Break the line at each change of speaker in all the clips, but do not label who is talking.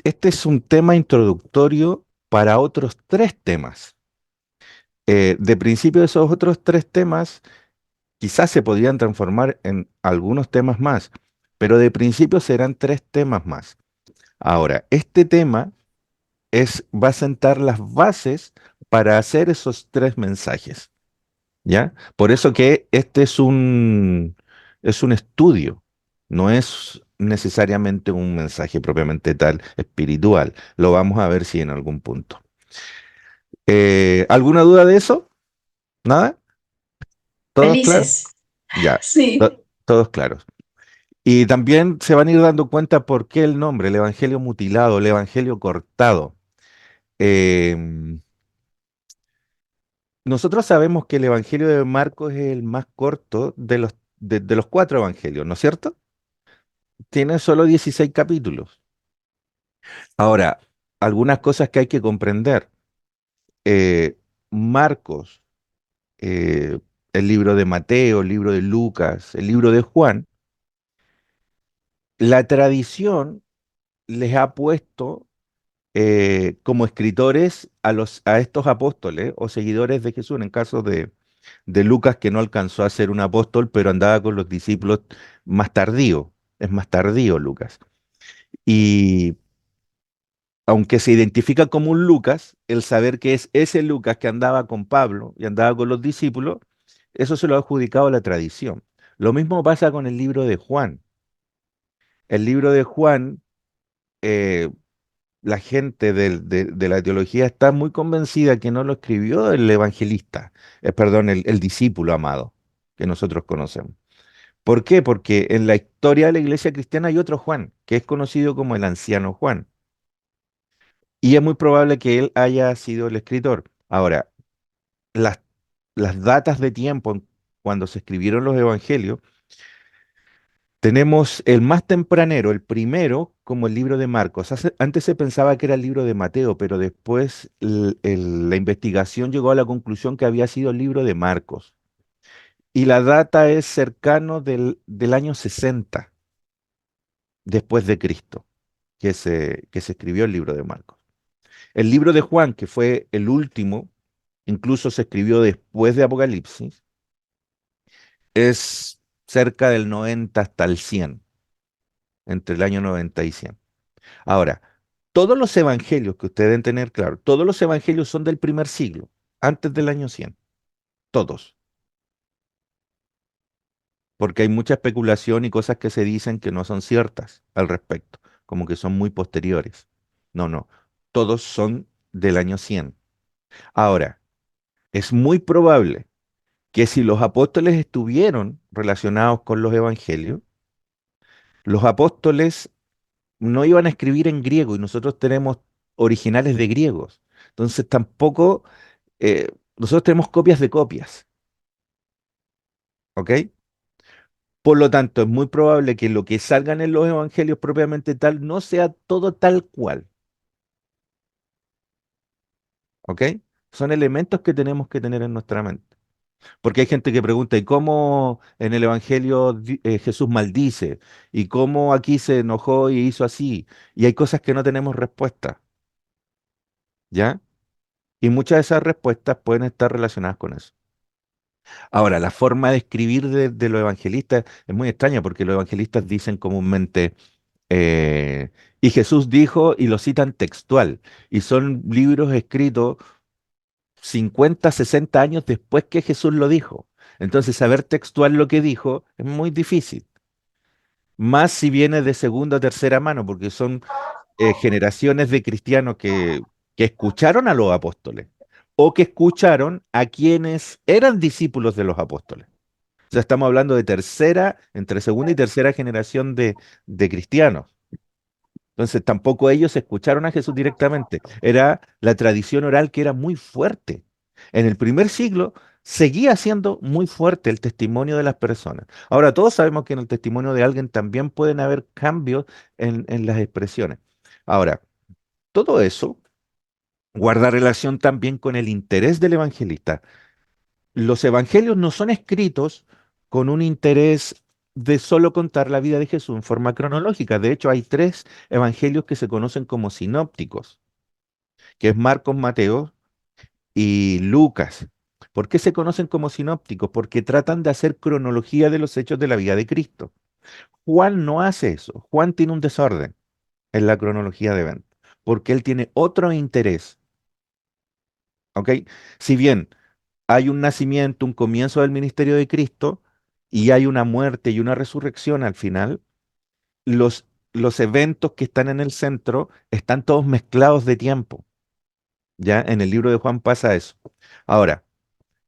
este es un tema introductorio para otros tres temas. De principio, esos otros tres temas quizás se podrían transformar en algunos temas más, pero de principio serán tres temas más. Ahora, este tema va a sentar las bases para hacer esos tres mensajes, ¿ya? Por eso que este es un estudio, no es necesariamente un mensaje propiamente tal espiritual. Lo vamos a ver si en algún punto. ¿Alguna duda de eso? ¿Nada? ¿Todos claros?
Felices.
Ya,
Sí.
todos claros. Y también se van a ir dando cuenta por qué el nombre, el Evangelio mutilado, el Evangelio cortado. Em, Nosotros sabemos que el Evangelio de Marcos es el más corto de los cuatro evangelios, ¿no es cierto? Tiene solo 16 capítulos. Ahora, algunas cosas que hay que comprender. Marcos, eh, el libro de Mateo, el libro de Lucas, el libro de Juan, la tradición les ha puesto como escritores a estos apóstoles o seguidores de Jesús, en caso de Lucas, que no alcanzó a ser un apóstol, pero andaba con los discípulos más tardío, es más tardío Lucas. Y aunque se identifica como un Lucas, el saber que es ese Lucas que andaba con Pablo y andaba con los discípulos, eso se lo ha adjudicado a la tradición. Lo mismo pasa con el libro de Juan. El libro de Juan, eh, la gente de la teología está muy convencida que no lo escribió el evangelista, perdón, el discípulo amado que nosotros conocemos. ¿Por qué? Porque en la historia de la iglesia cristiana hay otro Juan, que es conocido como el anciano Juan. Y es muy probable que él haya sido el escritor. Ahora, las, las datas de tiempo cuando se escribieron los evangelios, tenemos el más tempranero, el primero, como el libro de Marcos. Antes se pensaba que era el libro de Mateo, pero después la investigación llegó a la conclusión que había sido el libro de Marcos. Y la data es cercano del año 60 después de Cristo, que se escribió el libro de Marcos. El libro de Juan, que fue el último, incluso se escribió después de Apocalipsis, es cerca del 90 hasta el 100, entre el año 90 y 100. Ahora, todos los evangelios que ustedes deben tener claro, todos los evangelios son del primer siglo, antes del año 100, todos, porque hay mucha especulación y cosas que se dicen que no son ciertas al respecto, como que son muy posteriores. No, no, todos son del año 100. Ahora, es muy probable que si los apóstoles estuvieron relacionados con los evangelios, los apóstoles no iban a escribir en griego y nosotros tenemos originales de griegos. Entonces tampoco, nosotros tenemos copias de copias, ¿ok? Por lo tanto, es muy probable que lo que salgan en los evangelios propiamente tal no sea todo tal cual, ¿ok? Son elementos que tenemos que tener en nuestra mente. Porque hay gente que pregunta, ¿y cómo en el Evangelio Jesús maldice? ¿Y cómo aquí se enojó y hizo así? Y hay cosas que no tenemos respuesta, ¿ya? Y muchas de esas respuestas pueden estar relacionadas con eso. Ahora, la forma de escribir de los evangelistas es muy extraña porque los evangelistas dicen comúnmente, eh, y Jesús dijo, y lo citan textual, y son libros escritos 50, 60 años después que Jesús lo dijo. Entonces, saber textual lo que dijo es muy difícil. Más si viene de segunda o tercera mano, porque son generaciones de cristianos que escucharon a los apóstoles o que escucharon a quienes eran discípulos de los apóstoles. O sea, estamos hablando de tercera, entre segunda y tercera generación de cristianos. Entonces, tampoco ellos escucharon a Jesús directamente. Era la tradición oral que era muy fuerte. En el primer siglo seguía siendo muy fuerte el testimonio de las personas. Ahora, todos sabemos que en el testimonio de alguien también pueden haber cambios en las expresiones. Ahora, todo eso guarda relación también con el interés del evangelista. Los evangelios no son escritos con un interés de solo contar la vida de Jesús en forma cronológica. De hecho, hay tres evangelios que se conocen como sinópticos, que es Marcos, Mateo y Lucas. ¿Por qué se conocen como sinópticos? Porque tratan de hacer cronología de los hechos de la vida de Cristo. Juan no hace eso. Juan tiene un desorden en la cronología de eventos, porque él tiene otro interés, ¿ok? Si bien hay un nacimiento, un comienzo del ministerio de Cristo, y hay una muerte y una resurrección al final, los eventos que están en el centro están todos mezclados de tiempo. Ya en el libro de Juan pasa eso. Ahora,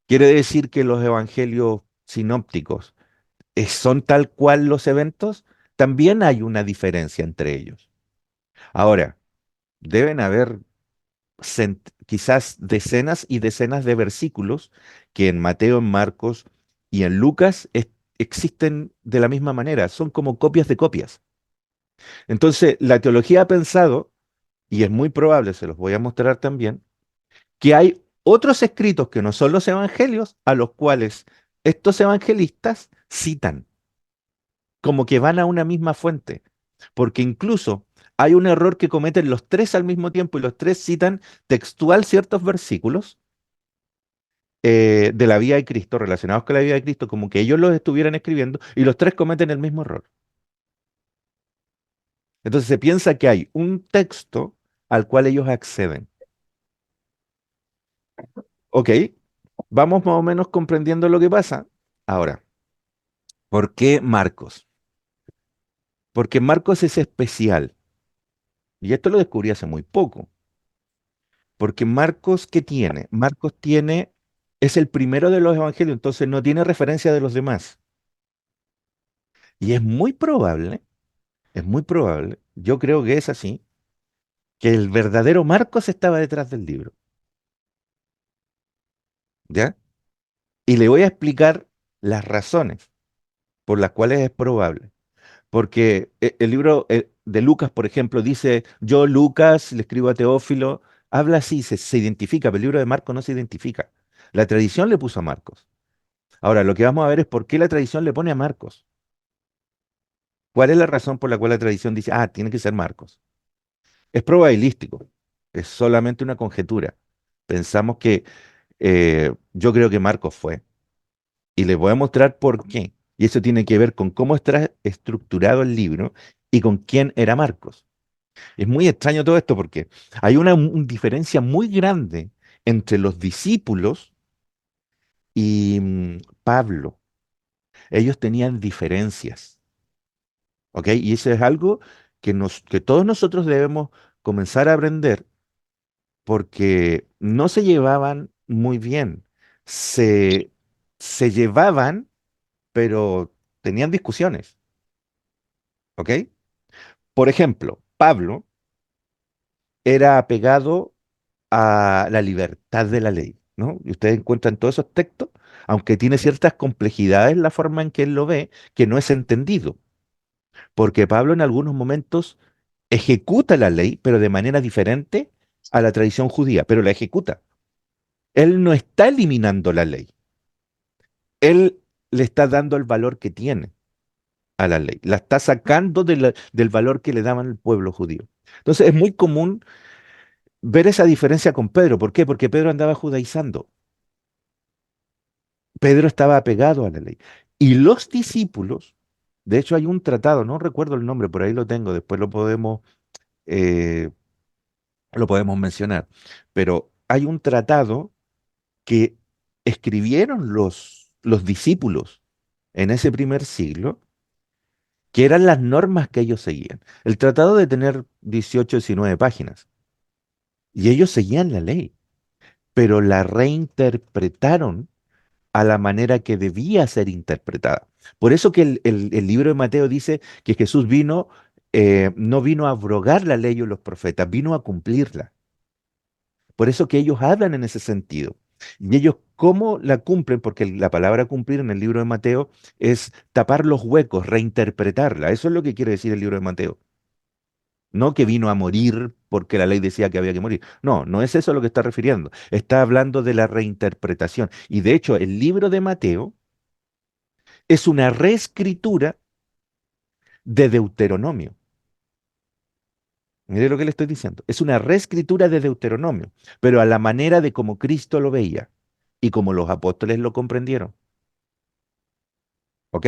¿quiere decir que los evangelios sinópticos son tal cual los eventos? También hay una diferencia entre ellos. Ahora, deben haber quizás decenas y decenas de versículos que en Mateo, en Marcos y en Lucas existen de la misma manera. Son como copias de copias. Entonces, la teología ha pensado, y es muy probable, se los voy a mostrar también, que hay otros escritos que no son los evangelios a los cuales estos evangelistas citan, como que van a una misma fuente, porque incluso hay un error que cometen los tres al mismo tiempo y los tres citan textual ciertos versículos de la vida de Cristo, relacionados con la vida de Cristo, como que ellos los estuvieran escribiendo y los tres cometen el mismo error. Entonces se piensa que hay un texto al cual ellos acceden. Ok, vamos más o menos comprendiendo lo que pasa. Ahora, ¿por qué Marcos? Porque Marcos es especial. Y esto lo descubrí hace muy poco. Porque Marcos, ¿qué tiene? Marcos tiene, es el primero de los evangelios, entonces no tiene referencia de los demás. Y es muy probable, yo creo que es así, que el verdadero Marcos estaba detrás del libro. ¿Ya? Y le voy a explicar las razones por las cuales es probable. Porque el libro de Lucas, por ejemplo, dice, yo Lucas le escribo a Teófilo, habla así, se identifica, pero el libro de Marcos no se identifica. La tradición le puso a Marcos. Ahora, lo que vamos a ver es por qué la tradición le pone a Marcos. ¿Cuál es la razón por la cual la tradición dice, ah, tiene que ser Marcos? Es probabilístico, es solamente una conjetura. Pensamos que yo creo que Marcos fue, y les voy a mostrar por qué. Y eso tiene que ver con cómo está estructurado el libro y con quién era Marcos. Es muy extraño todo esto porque hay una diferencia muy grande entre los discípulos y Pablo. Ellos tenían diferencias, ¿ok? Y eso es algo que todos nosotros debemos comenzar a aprender porque no se llevaban muy bien. Se, se llevaban, pero tenían discusiones, ¿ok? Por ejemplo, Pablo era apegado a la libertad de la ley, ¿no? Y ustedes encuentran todos esos textos, aunque tiene ciertas complejidades la forma en que él lo ve, que no es entendido, porque Pablo en algunos momentos ejecuta la ley, pero de manera diferente a la tradición judía, pero la ejecuta. Él no está eliminando la ley, él le está dando el valor que tiene a la ley, la está sacando del valor que le daban al pueblo judío. Entonces es muy común ver esa diferencia con Pedro. ¿Por qué? Porque Pedro andaba judaizando. Pedro estaba apegado a la ley. Y los discípulos, de hecho hay un tratado, no recuerdo el nombre, por ahí lo tengo, después eh, lo podemos mencionar, pero hay un tratado que escribieron los discípulos en ese primer siglo, que eran las normas que ellos seguían. El tratado de tener 18, 19 páginas, y ellos seguían la ley, pero la reinterpretaron a la manera que debía ser interpretada. Por eso que el libro de Mateo dice que Jesús vino, no vino a abrogar la ley o los profetas, vino a cumplirla. Por eso que ellos hablan en ese sentido. Y ellos, ¿cómo la cumplen? Porque la palabra cumplir en el libro de Mateo es tapar los huecos, reinterpretarla. Eso es lo que quiere decir el libro de Mateo. No que vino a morir porque la ley decía que había que morir. No, no es eso lo que está refiriendo. Está hablando de la reinterpretación. Y de hecho, el libro de Mateo es una reescritura de Deuteronomio. Mire lo que le estoy diciendo. Es una reescritura de Deuteronomio, pero a la manera de como Cristo lo veía y como los apóstoles lo comprendieron. ¿Ok?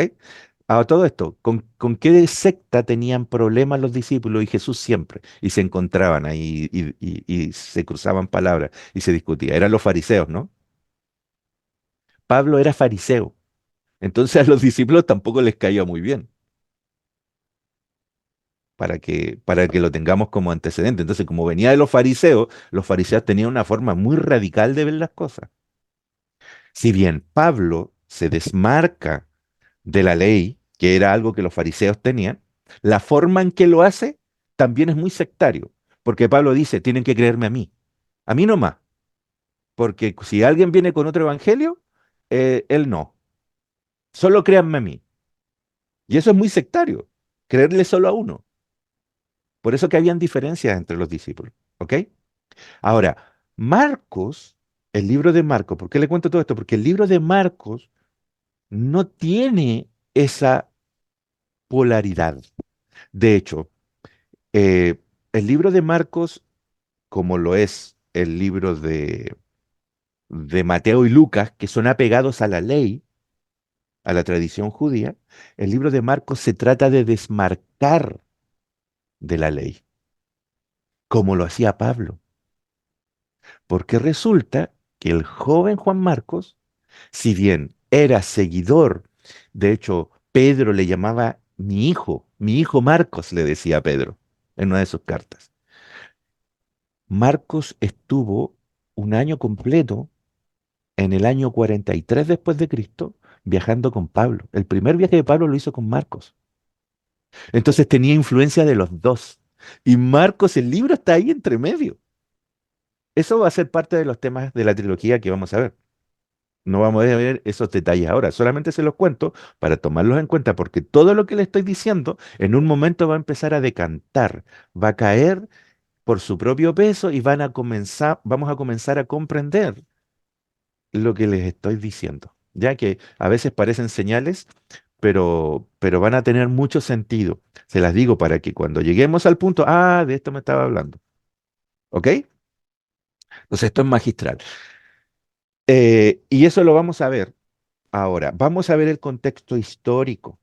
A todo esto, con qué secta tenían problemas los discípulos y Jesús siempre? Y se encontraban ahí y se cruzaban palabras y se discutía. Eran los fariseos, ¿no? Pablo era fariseo. Entonces a los discípulos tampoco les caía muy bien, para que lo tengamos como antecedente. Entonces, como venía de los fariseos tenían una forma muy radical de ver las cosas. Si bien Pablo se desmarca de la ley, que era algo que los fariseos tenían, la forma en que lo hace también es muy sectario, porque Pablo dice, tienen que creerme a mí no más, porque si alguien viene con otro evangelio, él no, solo créanme a mí. Y eso es muy sectario, creerle solo a uno. Por eso que habían diferencias entre los discípulos, ¿ok? Ahora, Marcos, el libro de Marcos, ¿por qué le cuento todo esto? Porque el libro de Marcos no tiene esa polaridad. De hecho, eh, el libro de Marcos, como lo es el libro de Mateo y Lucas, que son apegados a la ley, a la tradición judía, el libro de Marcos se trata de desmarcar de la ley, como lo hacía Pablo. Porque resulta que el joven Juan Marcos, si bien era seguidor, de hecho, Pedro le llamaba mi hijo Marcos, le decía a Pedro en una de sus cartas. Marcos estuvo un año completo, en el año 43 después de Cristo, viajando con Pablo. El primer viaje de Pablo lo hizo con Marcos. Entonces tenía influencia de los dos. Y Marcos, el libro está ahí entre medio. Eso va a ser parte de los temas de la trilogía que vamos a ver. No vamos a ver esos detalles ahora, solamente se los cuento para tomarlos en cuenta, porque todo lo que le estoy diciendo en un momento va a empezar a decantar, va a caer por su propio peso y vamos a comenzar a comprender lo que les estoy diciendo, ya que a veces parecen señales, pero van a tener mucho sentido. Se las digo para que cuando lleguemos al punto, de esto me estaba hablando, ¿ok? Entonces esto es magistral. Y eso lo vamos a ver ahora. Vamos a ver el contexto histórico,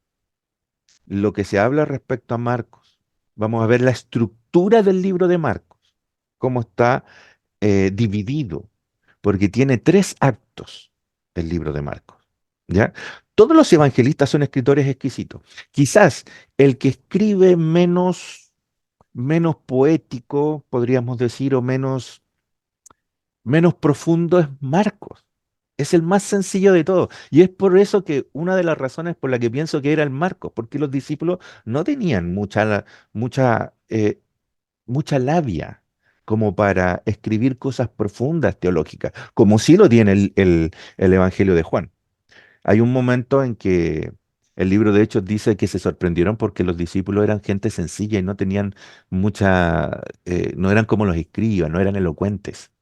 lo que se habla respecto a Marcos. Vamos a ver la estructura del libro de Marcos, cómo está dividido, porque tiene tres actos el libro de Marcos. ¿Ya? Todos los evangelistas son escritores exquisitos. Quizás el que escribe menos poético, podríamos decir, o menos profundo es Marcos. Es el más sencillo de todos. Y es por eso que una de las razones por la que pienso que era el Marcos, porque los discípulos no tenían mucha, mucha labia como para escribir cosas profundas teológicas, como sí lo tiene el Evangelio de Juan. Hay un momento en que el libro de Hechos dice que se sorprendieron porque los discípulos eran gente sencilla y no tenían no eran como los escribas, no eran elocuentes.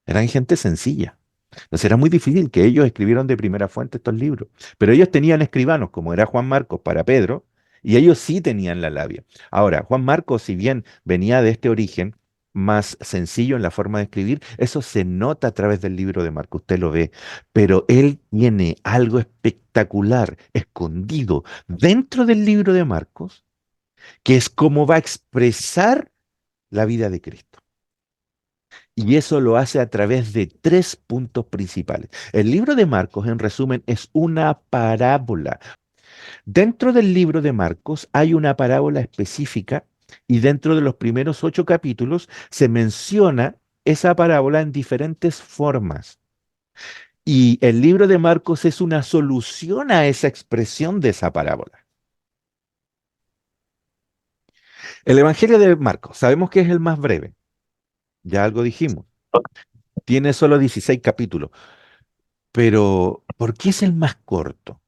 Eran gente sencilla. Entonces era muy difícil que ellos escribieran de primera fuente estos libros. Pero ellos tenían escribanos, como era Juan Marcos para Pedro, y ellos sí tenían la labia. Ahora, Juan Marcos, si bien venía de este origen más sencillo en la forma de escribir, eso se nota a través del libro de Marcos, usted lo ve. Pero él tiene algo espectacular escondido dentro del libro de Marcos, que es cómo va a expresar la vida de Cristo. Y eso lo hace a través de tres puntos principales. El libro de Marcos, en resumen, es una parábola. Dentro del libro de Marcos hay una parábola específica y dentro de los primeros 8 capítulos se menciona esa parábola en diferentes formas. Y el libro de Marcos es una solución a esa expresión de esa parábola. El Evangelio de Marcos, sabemos que es el más breve, ya algo dijimos. Tiene solo 16 capítulos, pero ¿por qué es el más corto?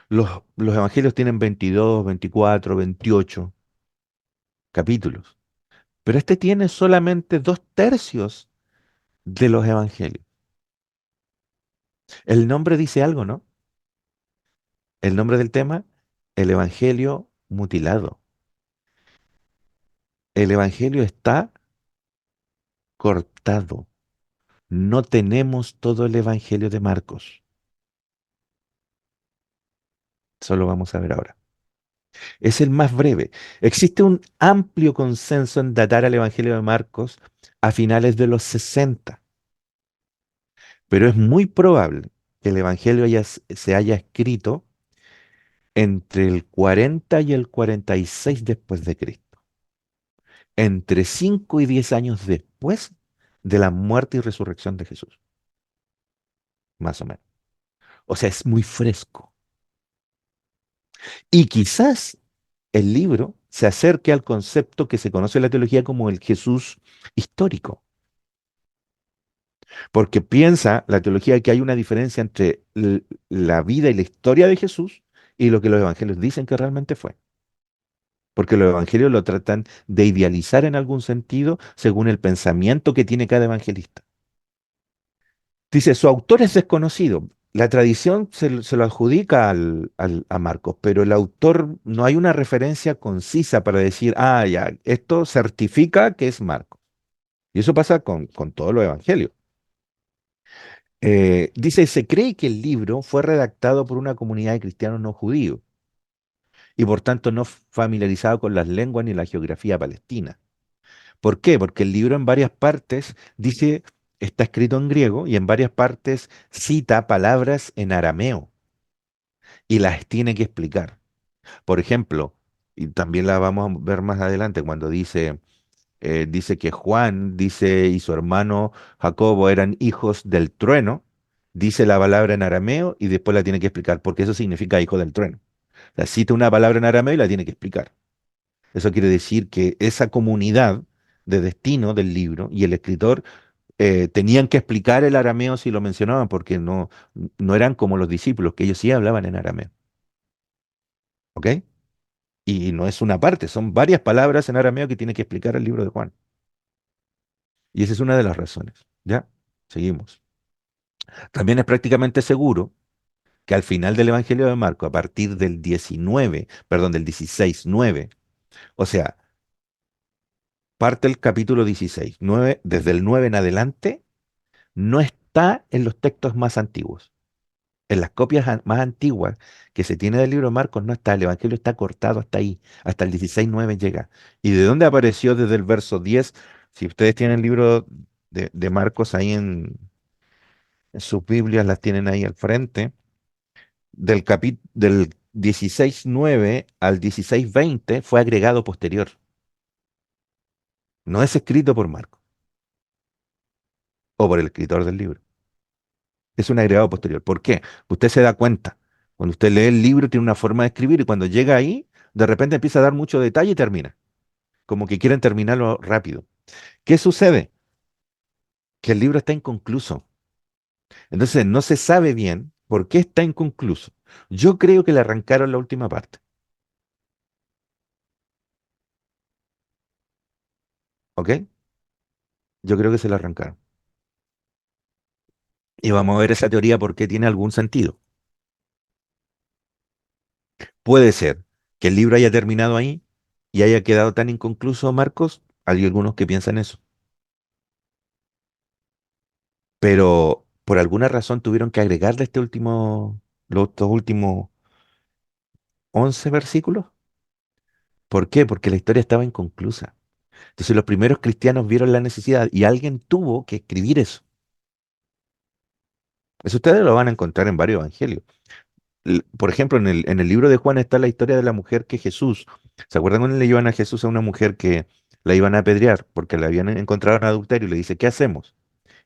Los evangelios tienen 22, 24, 28 capítulos, pero este tiene solamente 2 tercios de los evangelios. El nombre dice algo, ¿no? El nombre del tema, el evangelio mutilado. El Evangelio está cortado. No tenemos todo el Evangelio de Marcos. Eso lo vamos a ver ahora. Es el más breve. Existe un amplio consenso en datar al Evangelio de Marcos a finales de los 60, pero es muy probable que el Evangelio se haya escrito entre el 40 y el 46 después de Cristo, entre 5 y 10 años después de la muerte y resurrección de Jesús, más o menos. O sea, es muy fresco. Y quizás el libro se acerque al concepto que se conoce en la teología como el Jesús histórico, porque piensa la teología que hay una diferencia entre la vida y la historia de Jesús y lo que los evangelios dicen que realmente fue. Porque los evangelios lo tratan de idealizar en algún sentido según el pensamiento que tiene cada evangelista. Dice, su autor es desconocido. La tradición se lo adjudica a Marcos, pero el autor no hay una referencia concisa para decir, ah, ya, esto certifica que es Marcos. Y eso pasa con todos los evangelios. Dice, se cree que el libro fue redactado por una comunidad de cristianos no judíos y por tanto no familiarizado con las lenguas ni la geografía palestina. ¿Por qué? Porque el libro en varias partes dice, está escrito en griego y en varias partes cita palabras en arameo y las tiene que explicar. Por ejemplo, y también la vamos a ver más adelante cuando dice que Juan, dice, y su hermano Jacobo eran hijos del trueno, dice la palabra en arameo y después la tiene que explicar, porque eso significa hijo del trueno. O sea, cita una palabra en arameo y la tiene que explicar. Eso quiere decir que esa comunidad de destino del libro y el escritor tenían que explicar el arameo si lo mencionaban, porque no eran como los discípulos, que ellos sí hablaban en arameo. ¿Ok? Y no es una parte, son varias palabras en arameo que tiene que explicar el libro de Juan. Y esa es una de las razones. ¿Ya? Seguimos. También es prácticamente seguro que al final del Evangelio de Marco, a partir del 19, perdón, del 16:9, o sea, parte el capítulo 16, 9, desde el 9 en adelante, no está en los textos más antiguos. En las copias más antiguas que se tiene del libro de Marcos no está, el Evangelio está cortado hasta ahí, hasta el 16:9 llega. ¿Y de dónde apareció desde el verso 10? Si ustedes tienen el libro de Marcos ahí en sus Biblias, las tienen ahí al frente, del 16:9 al 16:20 fue agregado posterior. No es escrito por Marcos o por el escritor del libro. Es un agregado posterior. ¿Por qué? Usted se da cuenta. Cuando usted lee el libro tiene una forma de escribir y cuando llega ahí, de repente empieza a dar mucho detalle y termina. Como que quieren terminarlo rápido. ¿Qué sucede? Que el libro está inconcluso. Entonces no se sabe bien por qué está inconcluso. Yo creo que le arrancaron la última parte. ¿Ok? Yo creo que se la arrancaron. Y vamos a ver esa teoría porque tiene algún sentido. Puede ser que el libro haya terminado ahí y haya quedado tan inconcluso, Marcos. Hay algunos que piensan eso. Pero por alguna razón tuvieron que agregarle los estos últimos 11 versículos. ¿Por qué? Porque la historia estaba inconclusa. Entonces los primeros cristianos vieron la necesidad y alguien tuvo que escribir eso. Eso ustedes lo van a encontrar en varios evangelios. Por ejemplo, en el libro de Juan está la historia de la mujer que Jesús, ¿se acuerdan cuando le llevan a Jesús a una mujer que la iban a apedrear porque la habían encontrado en adulterio y le dice, ¿qué hacemos?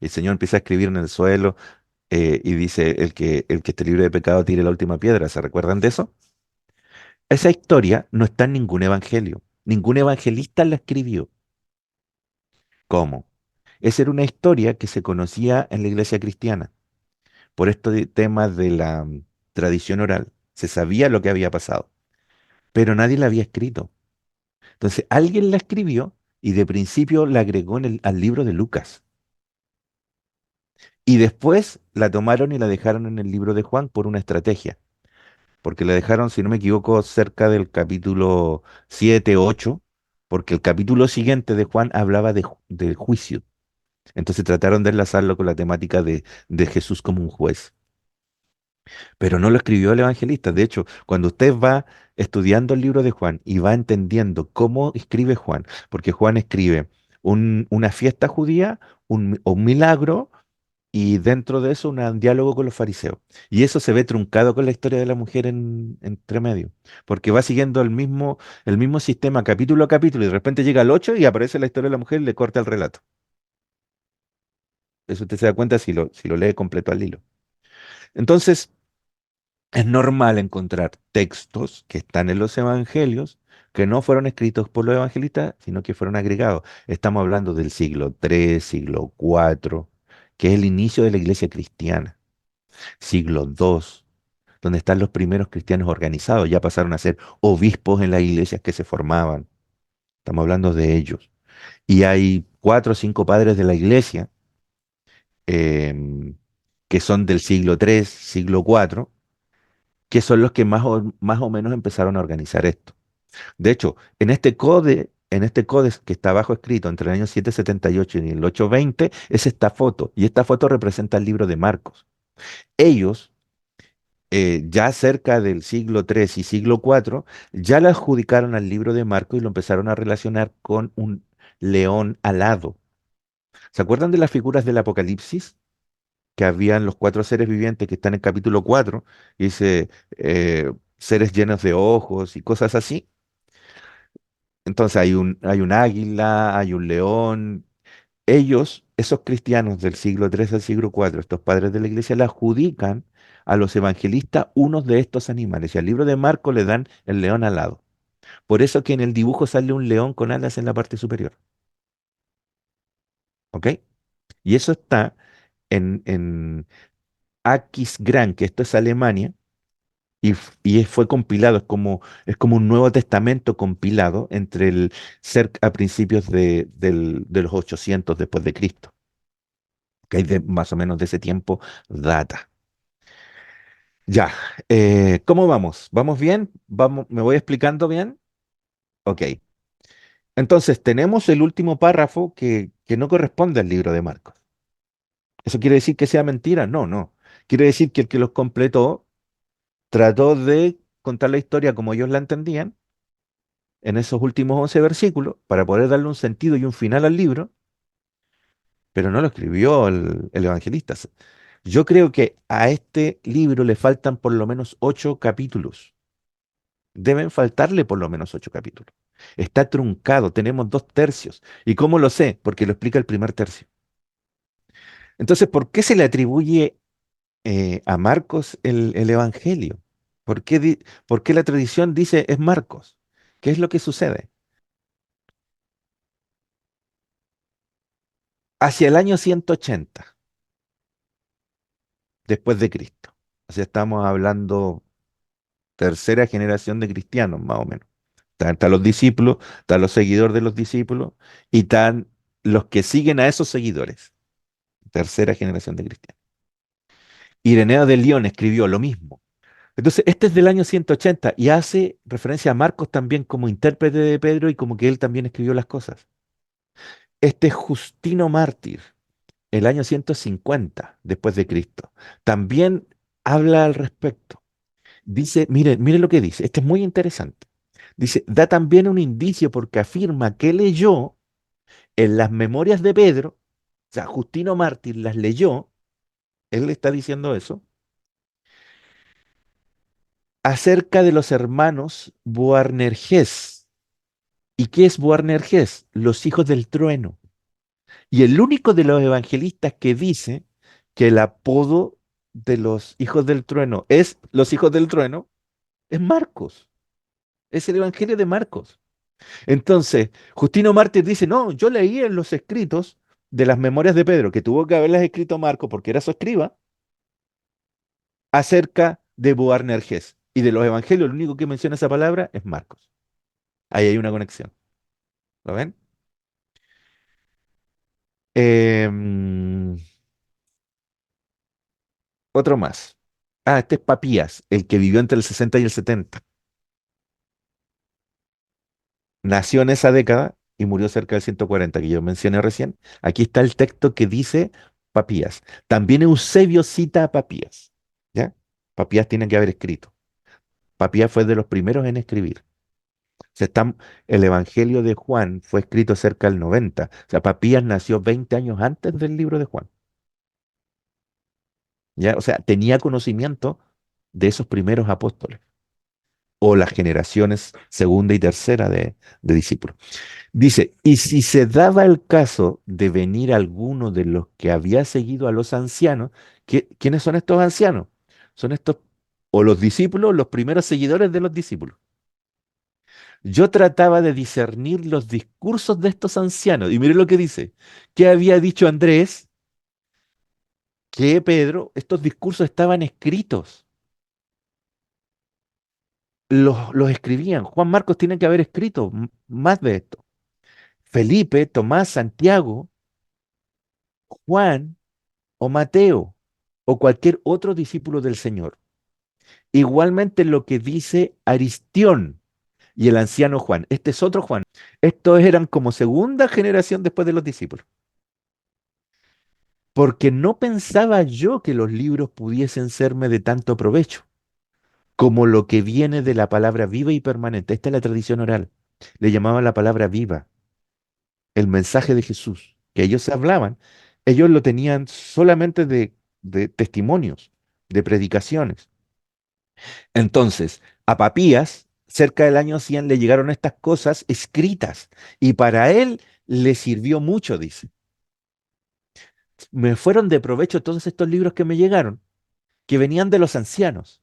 Y el Señor empieza a escribir en el suelo y dice, el que esté libre de pecado tire la última piedra. ¿Se recuerdan de eso? Esa historia no está en ningún evangelio. Ningún evangelista la escribió. ¿Cómo? Esa era una historia que se conocía en la iglesia cristiana. Por estos temas de la tradición oral. Se sabía lo que había pasado, pero nadie la había escrito. Entonces alguien la escribió y de principio la agregó al libro de Lucas. Y después la tomaron y la dejaron en el libro de Juan por una estrategia. porque la dejaron, si no me equivoco, cerca del capítulo 7 8 porque el capítulo siguiente de Juan hablaba del juicio. Entonces trataron de enlazarlo con la temática de Jesús como un juez. Pero no lo escribió el evangelista. De hecho, cuando usted va estudiando el libro de Juan y va entendiendo cómo escribe Juan, porque Juan escribe una fiesta judía, un milagro, y dentro de eso un diálogo con los fariseos. Y eso se ve truncado con la historia de la mujer entre medio, porque va siguiendo el mismo sistema capítulo a capítulo, y de repente llega al 8 y aparece la historia de la mujer y le corta el relato. Eso usted se da cuenta si lo lee completo al hilo. Entonces, es normal encontrar textos que están en los evangelios que no fueron escritos por los evangelistas, sino que fueron agregados. Estamos hablando del siglo III, siglo IV, que es el inicio de la iglesia cristiana. Siglo II, donde están los primeros cristianos organizados, ya pasaron a ser obispos en las iglesias que se formaban. Estamos hablando de ellos. Y hay cuatro o cinco padres de la iglesia em, que son del siglo III, siglo IV, que son los que más o menos empezaron a organizar esto. De hecho, en este codex que está abajo escrito entre el año 778 y el 820, es esta foto, y esta foto representa el libro de Marcos. Ellos, ya cerca del siglo III y siglo IV, ya le adjudicaron al libro de Marcos y lo empezaron a relacionar con un león alado. ¿Se acuerdan de las figuras del Apocalipsis? Que habían los cuatro seres vivientes que están en capítulo 4 y dice seres llenos de ojos y cosas así. Entonces hay un águila, hay un león. Ellos, esos cristianos del siglo III al siglo IV, estos padres de la iglesia, le adjudican a los evangelistas unos de estos animales. Y al libro de Marco le dan el león alado. Por eso que en el dibujo sale un león con alas en la parte superior. ¿Ok? Y eso está en Aquisgrán, que esto es Alemania. Fue compilado, es como un Nuevo Testamento compilado entre cerca a principios de los 800 después de Cristo, que hay más o menos de ese tiempo data. Ya, ¿cómo vamos? ¿Vamos bien? ¿Me voy explicando bien? Ok. Entonces, tenemos el último párrafo que no corresponde al libro de Marcos. ¿Eso quiere decir que sea mentira? No, no. Quiere decir que el que los completó trató de contar la historia como ellos la entendían en esos últimos 11 versículos para poder darle un sentido y un final al libro, pero no lo escribió el evangelista. Yo creo que a este libro le faltan por lo menos 8 capítulos. Deben faltarle por lo menos 8 capítulos. Está truncado, tenemos 2 tercios. ¿Y cómo lo sé? Porque lo explica el primer tercio. Entonces, ¿por qué se le atribuye a Marcos el evangelio? ¿Por qué la tradición dice es Marcos? ¿Qué es lo que sucede? Hacia el año 180 después de Cristo. O sea, estamos hablando tercera generación de cristianos, más o menos. Están los discípulos, están los seguidores de los discípulos y están los que siguen a esos seguidores. Tercera generación de cristianos. Ireneo de León escribió lo mismo. Entonces, este es del año 180 y hace referencia a Marcos también como intérprete de Pedro y como que él también escribió las cosas. Este Justino Mártir, el año 150 después de Cristo, también habla al respecto. Dice, mire lo que dice, este es muy interesante. Dice, da también un indicio porque afirma que leyó en las memorias de Pedro, o sea, Justino Mártir las leyó, él le está diciendo eso, acerca de los hermanos Boanerges. ¿Y qué es Boanerges? Los hijos del trueno. Y el único de los evangelistas que dice que el apodo de los hijos del trueno es los hijos del trueno es Marcos. Es el evangelio de Marcos. Entonces, Justino Mártir dice, no, yo leí en los escritos de las memorias de Pedro, que tuvo que haberlas escrito Marco porque era su escriba, acerca de Boanerges. Y de los evangelios, el único que menciona esa palabra es Marcos. Ahí hay una conexión. ¿Lo ven? Em, Otro más. Ah, este es Papías, el que vivió entre el 60 y el 70. Nació en esa década y murió cerca del 140 que yo mencioné recién. Aquí está el texto que dice Papías. También Eusebio cita a Papías. ¿Ya? Papías tiene que haber escrito. Papías fue de los primeros en escribir. Se está- el Evangelio de Juan fue escrito cerca del 90. O sea, Papías nació 20 años antes del libro de Juan. ¿Ya? O sea, tenía conocimiento de esos primeros apóstoles o las generaciones segunda y tercera de discípulos. Dice, y si se daba el caso de venir alguno de los que había seguido a los ancianos, ¿quiénes son estos ancianos? Son estos, o los discípulos, los primeros seguidores de los discípulos. Yo trataba de discernir los discursos de estos ancianos. Y mire lo que dice, que había dicho Andrés, que Pedro, estos discursos estaban escritos. Los escribían. Juan Marcos tiene que haber escrito más de esto. Felipe, Tomás, Santiago, Juan o Mateo o cualquier otro discípulo del Señor. Igualmente lo que dice Aristión y el anciano Juan. Este es otro Juan. Estos eran como segunda generación después de los discípulos. Porque no pensaba yo que los libros pudiesen serme de tanto provecho, como lo que viene de la palabra viva y permanente. Esta es la tradición oral. Le llamaban la palabra viva, el mensaje de Jesús, que ellos hablaban. Ellos lo tenían solamente de testimonios, de predicaciones. Entonces, a Papías, cerca del año 100 le llegaron estas cosas escritas y para él le sirvió mucho, dice. Me fueron de provecho todos estos libros que me llegaron, que venían de los ancianos.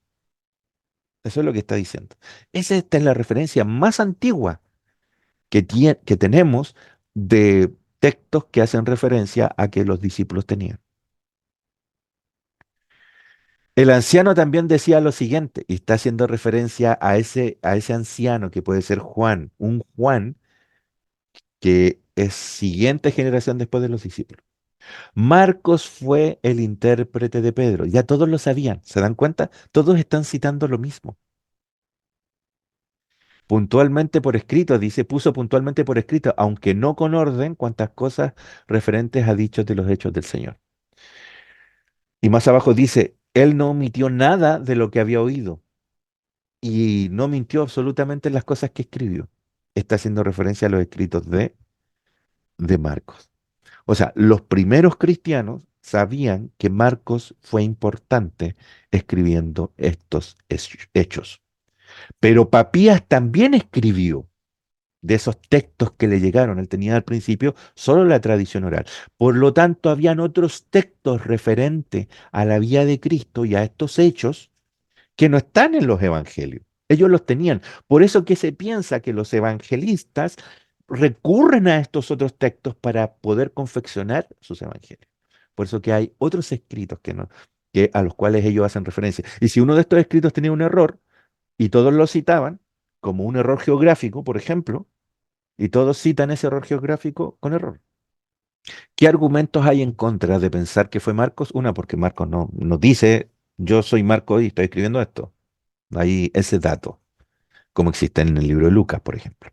Eso es lo que está diciendo. Esta es la referencia más antigua que tenemos de textos que hacen referencia a que los discípulos tenían. El anciano también decía lo siguiente, y está haciendo referencia a ese anciano que puede ser Juan, un Juan que es siguiente generación después de los discípulos. Marcos fue el intérprete de Pedro. Ya todos lo sabían. ¿Se dan cuenta? Todos están citando lo mismo. Puntualmente por escrito, dice, puso puntualmente por escrito, aunque no con orden, cuantas cosas referentes a dichos de los hechos del Señor. Y más abajo dice, él no omitió nada de lo que había oído y no mintió absolutamente en las cosas que escribió. Está haciendo referencia a los escritos de Marcos. O sea, los primeros cristianos sabían que Marcos fue importante escribiendo estos hechos. Pero Papías también escribió de esos textos que le llegaron. Él tenía al principio solo la tradición oral. Por lo tanto, habían otros textos referentes a la vida de Cristo y a estos hechos que no están en los evangelios. Ellos los tenían. Por eso que se piensa que los evangelistas recurren a estos otros textos para poder confeccionar sus evangelios. Por eso que hay otros escritos que no, que a los cuales ellos hacen referencia. Y si uno de estos escritos tenía un error y todos lo citaban, como un error geográfico, por ejemplo, y todos citan ese error geográfico con error. ¿Qué argumentos hay en contra de pensar que fue Marcos? Una, porque Marcos no dice, yo soy Marcos y estoy escribiendo esto. No hay ese dato, como existe en el libro de Lucas, por ejemplo.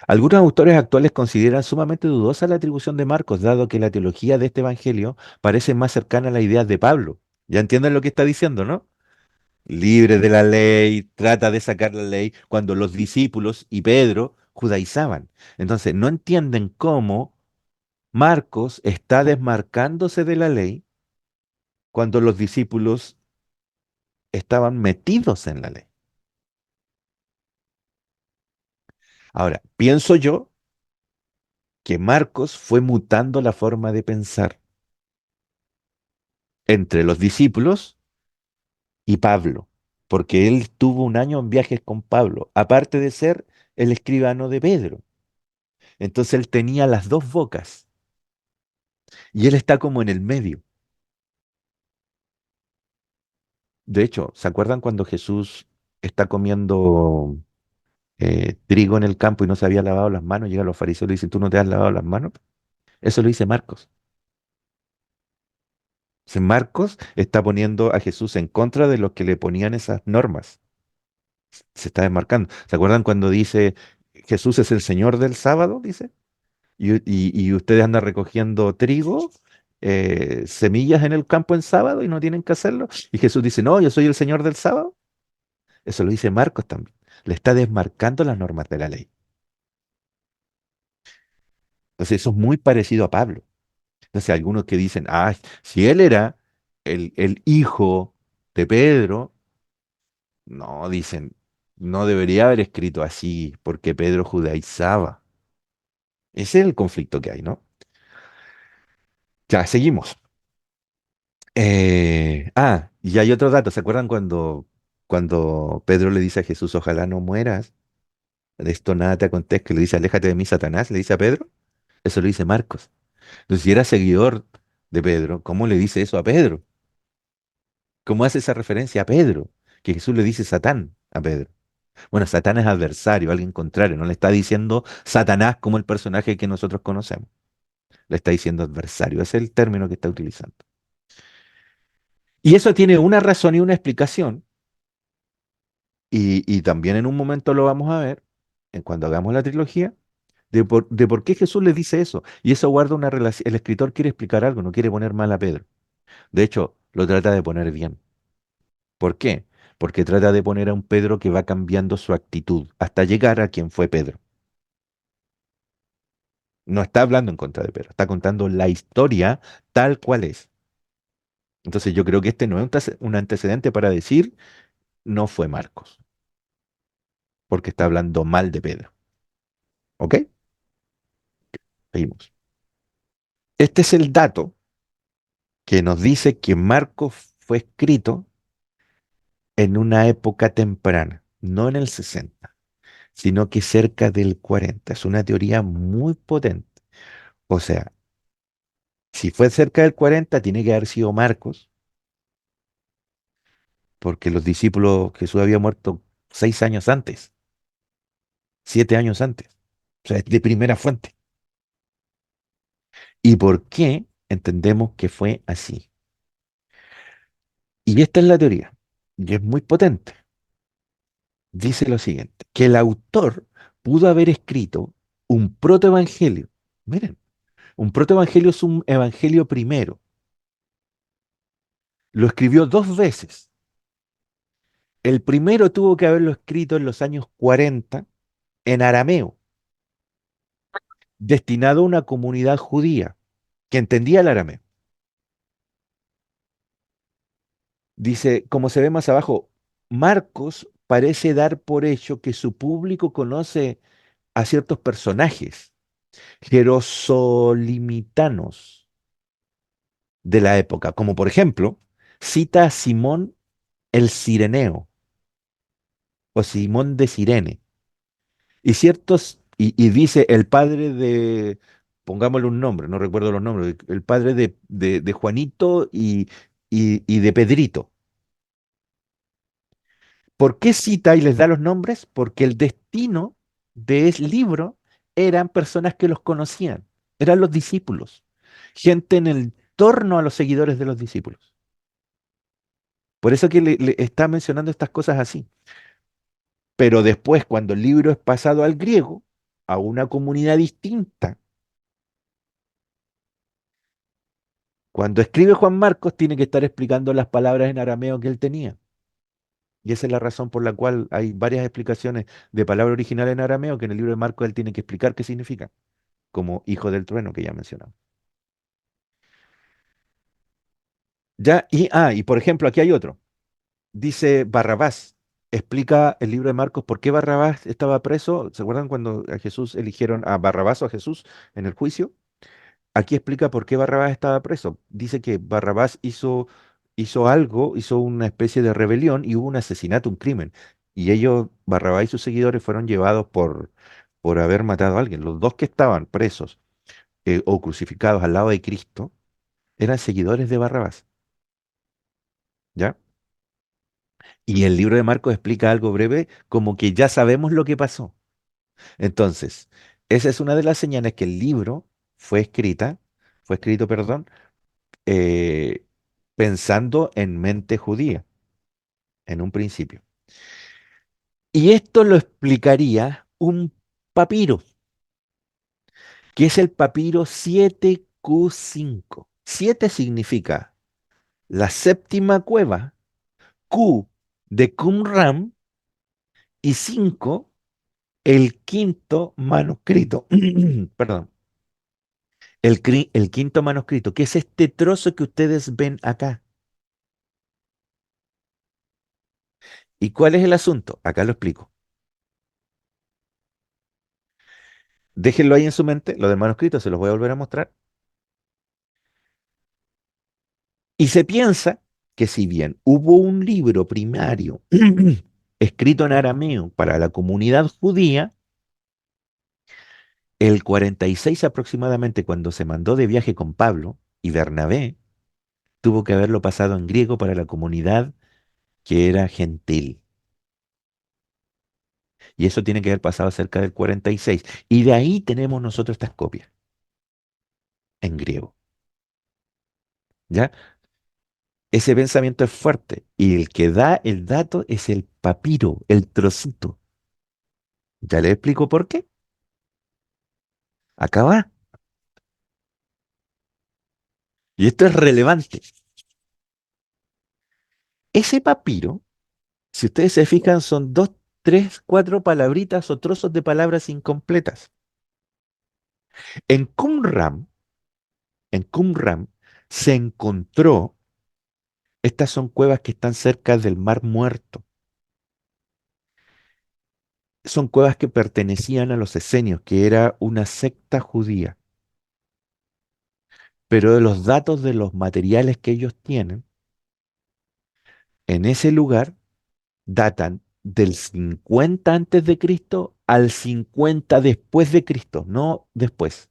Algunos autores actuales consideran sumamente dudosa la atribución de Marcos, dado que la teología de este evangelio parece más cercana a las ideas de Pablo. ¿Ya entienden lo que está diciendo, no? Libre de la ley, trata de sacar la ley cuando los discípulos y Pedro judaizaban. Entonces, no entienden cómo Marcos está desmarcándose de la ley cuando los discípulos estaban metidos en la ley. Ahora, pienso yo que Marcos fue mutando la forma de pensar entre los discípulos y Pablo, porque él tuvo un año en viajes con Pablo, aparte de ser el escribano de Pedro. Entonces él tenía las dos bocas y él está como en el medio. De hecho, ¿se acuerdan cuando Jesús está comiendo trigo en el campo y no se había lavado las manos? Llegan los fariseos y le dicen, ¿tú no te has lavado las manos? Eso lo dice Marcos. Marcos está poniendo a Jesús en contra de los que le ponían esas normas. Se está desmarcando. ¿Se acuerdan cuando dice Jesús es el Señor del sábado? Dice. Y ustedes andan recogiendo trigo, semillas en el campo en sábado y no tienen que hacerlo. Y Jesús dice, no, yo soy el Señor del sábado. Eso lo dice Marcos también. Le está desmarcando las normas de la ley. Entonces eso es muy parecido a Pablo. Entonces algunos que dicen, ah, si él era el hijo de Pedro, no, dicen, no debería haber escrito así porque Pedro judaizaba. Ese es el conflicto que hay, ¿no? Ya, seguimos. Y hay otro dato. ¿Se acuerdan cuando Pedro le dice a Jesús, ojalá no mueras? De esto nada te acontezca. Le dice, aléjate de mí, Satanás. Le dice a Pedro. Eso lo dice Marcos. Entonces, si era seguidor de Pedro, ¿cómo le dice eso a Pedro? ¿Cómo hace esa referencia a Pedro? Que Jesús le dice Satán a Pedro. Bueno, Satán es adversario, alguien contrario. No le está diciendo Satanás como el personaje que nosotros conocemos. Le está diciendo adversario. Ese es el término que está utilizando. Y eso tiene una razón y una explicación. Y también en un momento lo vamos a ver, en cuando hagamos la trilogía, de por qué Jesús le dice eso. Y eso guarda una relación. El escritor quiere explicar algo, no quiere poner mal a Pedro. De hecho, lo trata de poner bien. ¿Por qué? Porque trata de poner a un Pedro que va cambiando su actitud hasta llegar a quien fue Pedro. No está hablando en contra de Pedro, está contando la historia tal cual es. Entonces yo creo que este no es un antecedente para decir no fue Marcos, porque está hablando mal de Pedro. ¿Ok? Seguimos. Este es el dato que nos dice que Marcos fue escrito en una época temprana, no en el 60, sino que cerca del 40. Es una teoría muy potente. O sea, si fue cerca del 40, tiene que haber sido Marcos, porque los discípulos, Jesús había muerto 6 años antes, 7 años antes. O sea, es de primera fuente. ¿Y por qué entendemos que fue así? Y esta es la teoría, y es muy potente. Dice lo siguiente, que el autor pudo haber escrito un protoevangelio. Miren, un protoevangelio es un evangelio primero. Lo escribió 2 veces. El primero tuvo que haberlo escrito en los años 40 en arameo, destinado a una comunidad judía que entendía el arameo. Dice, como se ve más abajo, Marcos parece dar por hecho que su público conoce a ciertos personajes jerosolimitanos de la época, como por ejemplo, cita a Simón el Cireneo o Simón de Cirene, y dice el padre de, pongámosle un nombre, no recuerdo los nombres, el padre de Juanito y de Pedrito. ¿Por qué cita y les da los nombres? Porque el destino de ese libro eran personas que los conocían, eran los discípulos, gente en el torno a los seguidores de los discípulos. Por eso que le está mencionando estas cosas así. Pero después, cuando el libro es pasado al griego, a una comunidad distinta, cuando escribe Juan Marcos, tiene que estar explicando las palabras en arameo que él tenía. Y esa es la razón por la cual hay varias explicaciones de palabra original en arameo que en el libro de Marcos él tiene que explicar qué significa, como hijo del trueno que ya mencionamos. Ya, y por ejemplo, aquí hay otro. Dice Barrabás. Explica el libro de Marcos por qué Barrabás estaba preso. ¿Se acuerdan cuando a Jesús eligieron a Barrabás o a Jesús en el juicio? Aquí explica por qué Barrabás estaba preso. Dice que Barrabás hizo algo, hizo una especie de rebelión y hubo un asesinato, un crimen. Y ellos, Barrabás y sus seguidores, fueron llevados por haber matado a alguien. Los dos que estaban presos o crucificados al lado de Cristo eran seguidores de Barrabás, ¿ya? Y el libro de Marcos explica algo breve, como que ya sabemos lo que pasó. Entonces, esa es una de las señales que el libro fue escrita, fue escrito, perdón, eh, pensando en mente judía, en un principio. Y esto lo explicaría un papiro, que es el papiro 7Q5. 7 significa la séptima cueva, Q de Qumran y 5 el quinto manuscrito. Perdón, el quinto manuscrito, que es este trozo que ustedes ven acá. ¿Y cuál es el asunto? Acá lo explico. Déjenlo ahí en su mente, lo del manuscrito se los voy a volver a mostrar. Y se piensa que si bien hubo un libro primario escrito en arameo para la comunidad judía, el 46 aproximadamente, cuando se mandó de viaje con Pablo y Bernabé, tuvo que haberlo pasado en griego para la comunidad que era gentil. Y eso tiene que haber pasado cerca del 46. Y de ahí tenemos nosotros estas copias en griego. ¿Ya? Ese pensamiento es fuerte. Y el que da el dato es el papiro, el trocito. Ya le explico por qué. Acá va. Y esto es relevante. Ese papiro, si ustedes se fijan, son dos, tres, cuatro palabritas o trozos de palabras incompletas. En Qumran, en Qumran se encontró, estas son cuevas que están cerca del Mar Muerto. Son cuevas que pertenecían a los esenios, que era una secta judía. Pero de los datos de los materiales que ellos tienen, en ese lugar datan del 50 antes de Cristo al 50 después de Cristo, no después.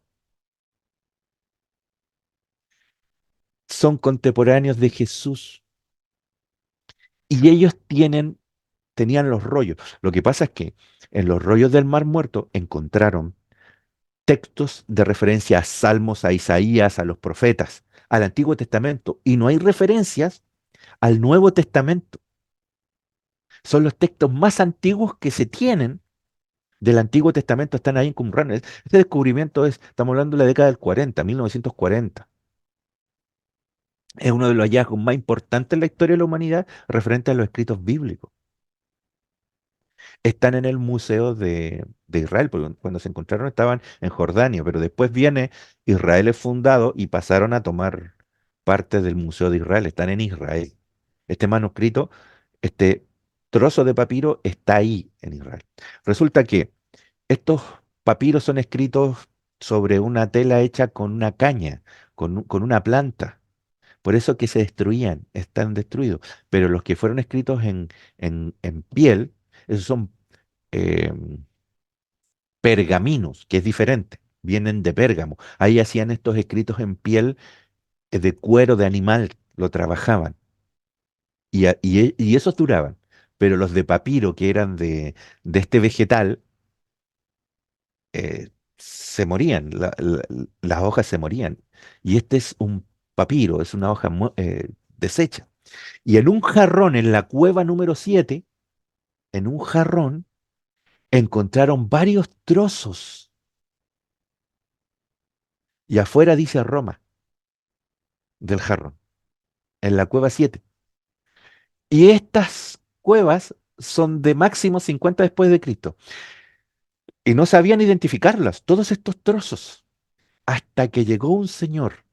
Son contemporáneos de Jesús y ellos tenían los rollos. Lo que pasa es que en los rollos del Mar Muerto encontraron textos de referencia a Salmos, a Isaías, a los profetas, al Antiguo Testamento, y no hay referencias al Nuevo Testamento. Son los textos más antiguos que se tienen del Antiguo Testamento, están ahí en Qumran. Este descubrimiento estamos hablando de la década del 40, 1940. Es uno de los hallazgos más importantes en la historia de la humanidad referente a los escritos bíblicos. Están en el Museo de Israel, porque cuando se encontraron estaban en Jordania, pero después viene, Israel es fundado y pasaron a tomar parte del Museo de Israel, están en Israel. Este manuscrito, este trozo de papiro está ahí en Israel. Resulta que estos papiros son escritos sobre una tela hecha con una caña, con una planta. Por eso que se destruían, están destruidos. Pero los que fueron escritos en piel, esos son eh, pergaminos, que es diferente. Vienen de Pérgamo. Ahí hacían estos escritos en piel de cuero de animal, lo trabajaban. Y esos duraban. Pero los de papiro, que eran de este vegetal, se morían, las hojas se morían. Y este es un papiro, es una hoja deshecha. Y en un jarrón, en la cueva número 7 en un jarrón, encontraron varios trozos. Y afuera dice Roma, del jarrón, en la cueva 7. Y estas cuevas son de máximo 50 después de Cristo. Y no sabían identificarlas, todos estos trozos, hasta que llegó un señor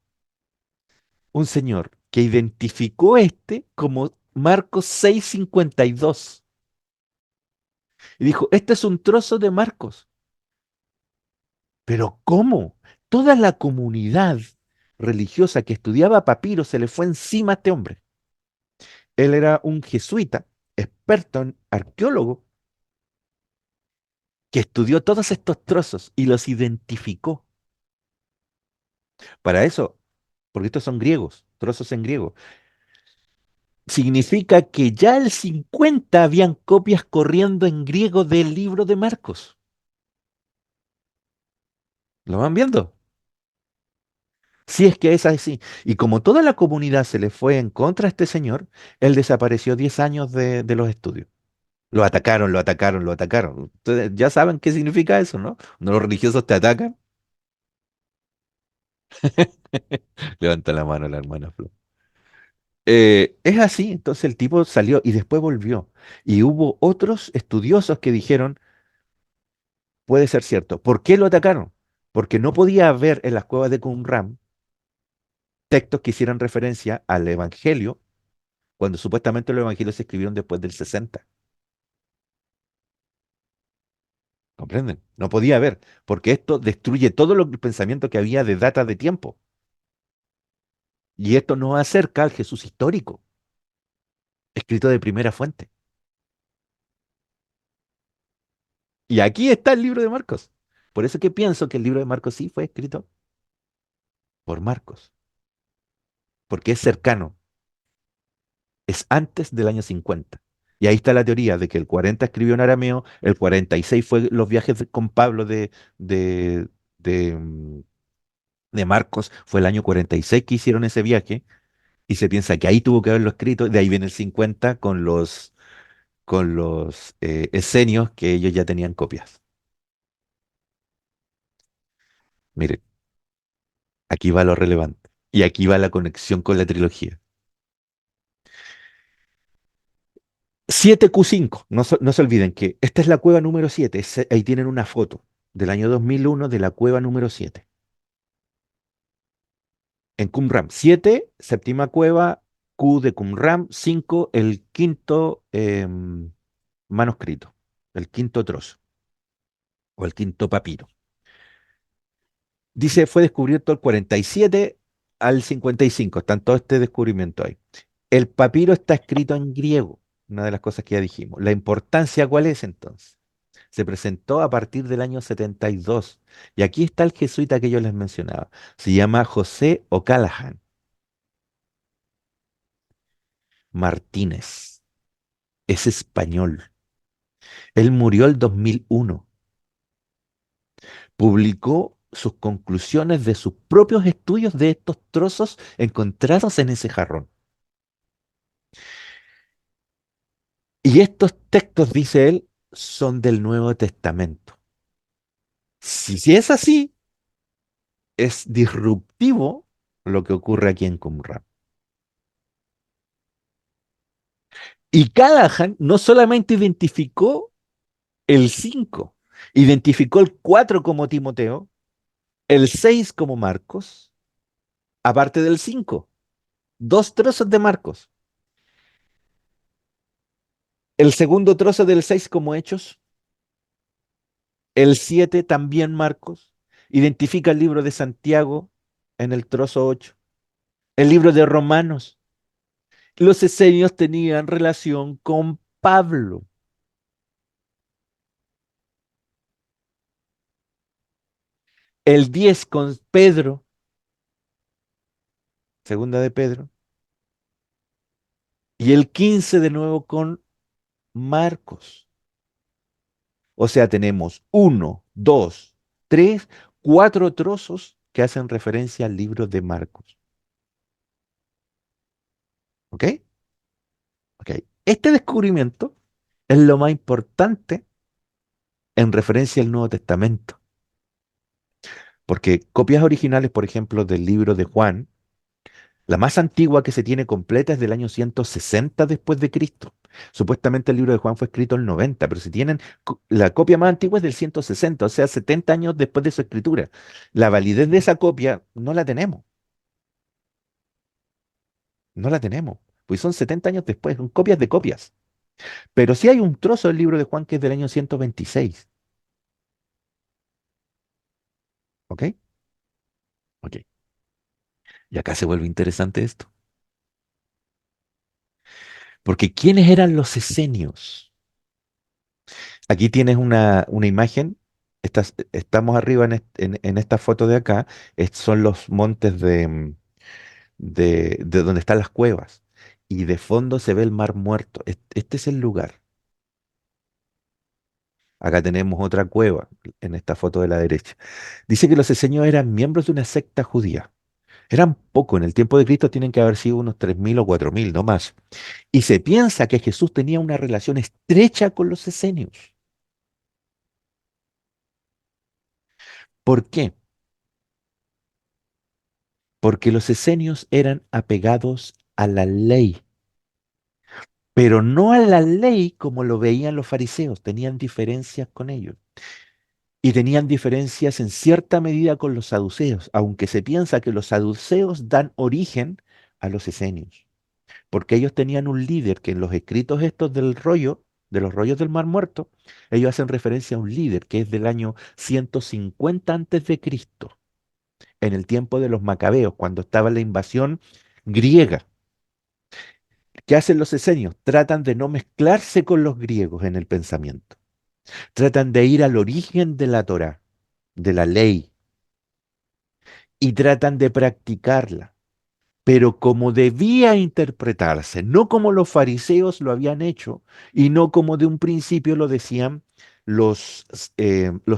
que identificó este como Marcos 6:52. Y dijo, este es un trozo de Marcos. Pero ¿cómo? Toda la comunidad religiosa que estudiaba papiro se le fue encima a este hombre. Él era un jesuita, experto en arqueólogo, que estudió todos estos trozos y los identificó. Para eso, porque estos son griegos, trozos en griego, significa que ya el 50 habían copias corriendo en griego del libro de Marcos. ¿Lo van viendo? Si es que es así. Y como toda la comunidad se le fue en contra a este señor, él desapareció 10 años de los estudios. Lo atacaron, lo atacaron, lo atacaron. Ustedes ya saben qué significa eso, ¿no? Cuando los religiosos te atacan, levanta la mano la hermana Flo. Es así, entonces el tipo salió y después volvió. Y hubo otros estudiosos que dijeron, puede ser cierto. ¿Por qué lo atacaron? Porque no podía haber en las cuevas de Qumran textos que hicieran referencia al Evangelio, cuando supuestamente los Evangelios se escribieron después del 60. ¿Comprenden? No podía haber, porque esto destruye todo el pensamiento que había de datas de tiempo. Y esto nos acerca al Jesús histórico, escrito de primera fuente. Y aquí está el libro de Marcos. Por eso que pienso que el libro de Marcos sí fue escrito por Marcos, porque es cercano, es antes del año 50. Y ahí está la teoría de que el 40 escribió en arameo, el 46 fue los viajes con Pablo de, de, mm, de Marcos, fue el año 46 que hicieron ese viaje, y se piensa que ahí tuvo que haberlo escrito, de ahí viene el 50 con los esenios que ellos ya tenían copias. Miren, aquí va lo relevante. Y aquí va la conexión con la trilogía. 7Q5, no se olviden que esta es la cueva número 7. Ahí tienen una foto del año 2001 de la cueva número 7. En Qumran, 7, séptima cueva, Q de Qumran, 5, el quinto manuscrito, el quinto trozo o el quinto papiro. Dice, fue descubierto el 47 al 55. Está en todo este descubrimiento ahí. El papiro está escrito en griego, una de las cosas que ya dijimos. ¿La importancia cuál es entonces? Se presentó a partir del año 72. Y aquí está el jesuita que yo les mencionaba. Se llama José O'Callaghan Martínez. Es español. Él murió el 2001. Publicó sus conclusiones de sus propios estudios de estos trozos encontrados en ese jarrón. Y estos textos, dice él, son del Nuevo Testamento. Si es así, es disruptivo lo que ocurre aquí en Qumran. Y Callahan no solamente identificó el 5, identificó el 4 como Timoteo, el 6 como Marcos, aparte del 5, dos trozos de Marcos, el segundo trozo del 6 como Hechos, el 7 también Marcos, identifica el libro de Santiago en el trozo 8, el libro de Romanos. Los esenios tenían relación con Pablo. El 10 con Pedro, segunda de Pedro, y el 15 de nuevo con Marcos. O sea, tenemos uno, dos, tres, cuatro trozos que hacen referencia al libro de Marcos. ¿Ok? Ok. Este descubrimiento es lo más importante en referencia al Nuevo Testamento, porque copias originales, por ejemplo, del libro de Juan, la más antigua que se tiene completa es del año 160 después de Cristo. Supuestamente el libro de Juan fue escrito en el 90, pero si tienen la copia más antigua es del 160, o sea, 70 años después de su escritura. La validez de esa copia no la tenemos, no la tenemos, pues son 70 años después, son copias de copias. Pero sí hay un trozo del libro de Juan que es del año 126, ¿ok? Ok. Y acá se vuelve interesante esto, porque ¿quiénes eran los esenios? Aquí tienes una imagen. Estamos arriba en esta foto de acá. Son los montes de donde están las cuevas. Y de fondo se ve el mar muerto. Este es el lugar. Acá tenemos otra cueva en esta foto de la derecha. Dice que los esenios eran miembros de una secta judía. Eran poco, en el tiempo de Cristo tienen que haber sido unos 3.000 o 4.000, no más. Y se piensa que Jesús tenía una relación estrecha con los esenios. ¿Por qué? Porque los esenios eran apegados a la ley, pero no a la ley como lo veían los fariseos, tenían diferencias con ellos. Y tenían diferencias en cierta medida con los saduceos, aunque se piensa que los saduceos dan origen a los esenios, porque ellos tenían un líder que en los escritos estos del rollo, de los rollos del Mar Muerto, ellos hacen referencia a un líder que es del año 150 antes de Cristo, en el tiempo de los macabeos, cuando estaba la invasión griega. ¿Qué hacen los esenios? Tratan de no mezclarse con los griegos en el pensamiento. Tratan de ir al origen de la Torá, de la ley, y tratan de practicarla, pero como debía interpretarse, no como los fariseos lo habían hecho y no como de un principio lo decían los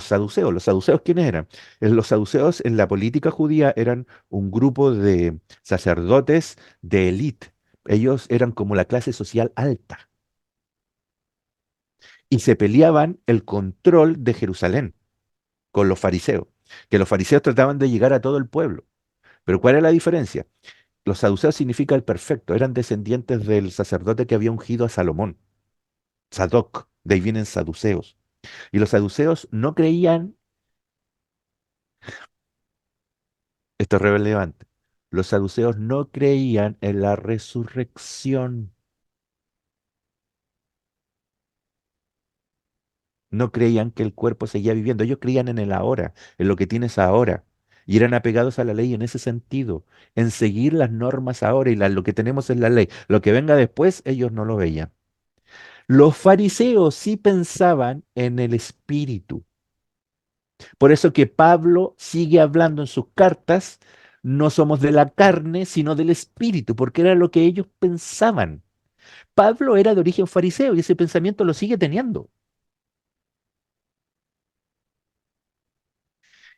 saduceos. ¿Los saduceos quiénes eran? Los saduceos en la política judía eran un grupo de sacerdotes de élite. Ellos eran como la clase social alta y se peleaban el control de Jerusalén con los fariseos, que los fariseos trataban de llegar a todo el pueblo. Pero ¿cuál era la diferencia? Los saduceos significa el perfecto, eran descendientes del sacerdote que había ungido a Salomón, Sadoc, de ahí vienen saduceos. Y los saduceos no creían, esto es relevante, los saduceos no creían en la resurrección, no creían que el cuerpo seguía viviendo, ellos creían en el ahora, en lo que tienes ahora. Y eran apegados a la ley en ese sentido, en seguir las normas ahora y lo que tenemos es la ley. Lo que venga después, ellos no lo veían. Los fariseos sí pensaban en el espíritu. Por eso que Pablo sigue hablando en sus cartas, no somos de la carne, sino del espíritu, porque era lo que ellos pensaban. Pablo era de origen fariseo y ese pensamiento lo sigue teniendo.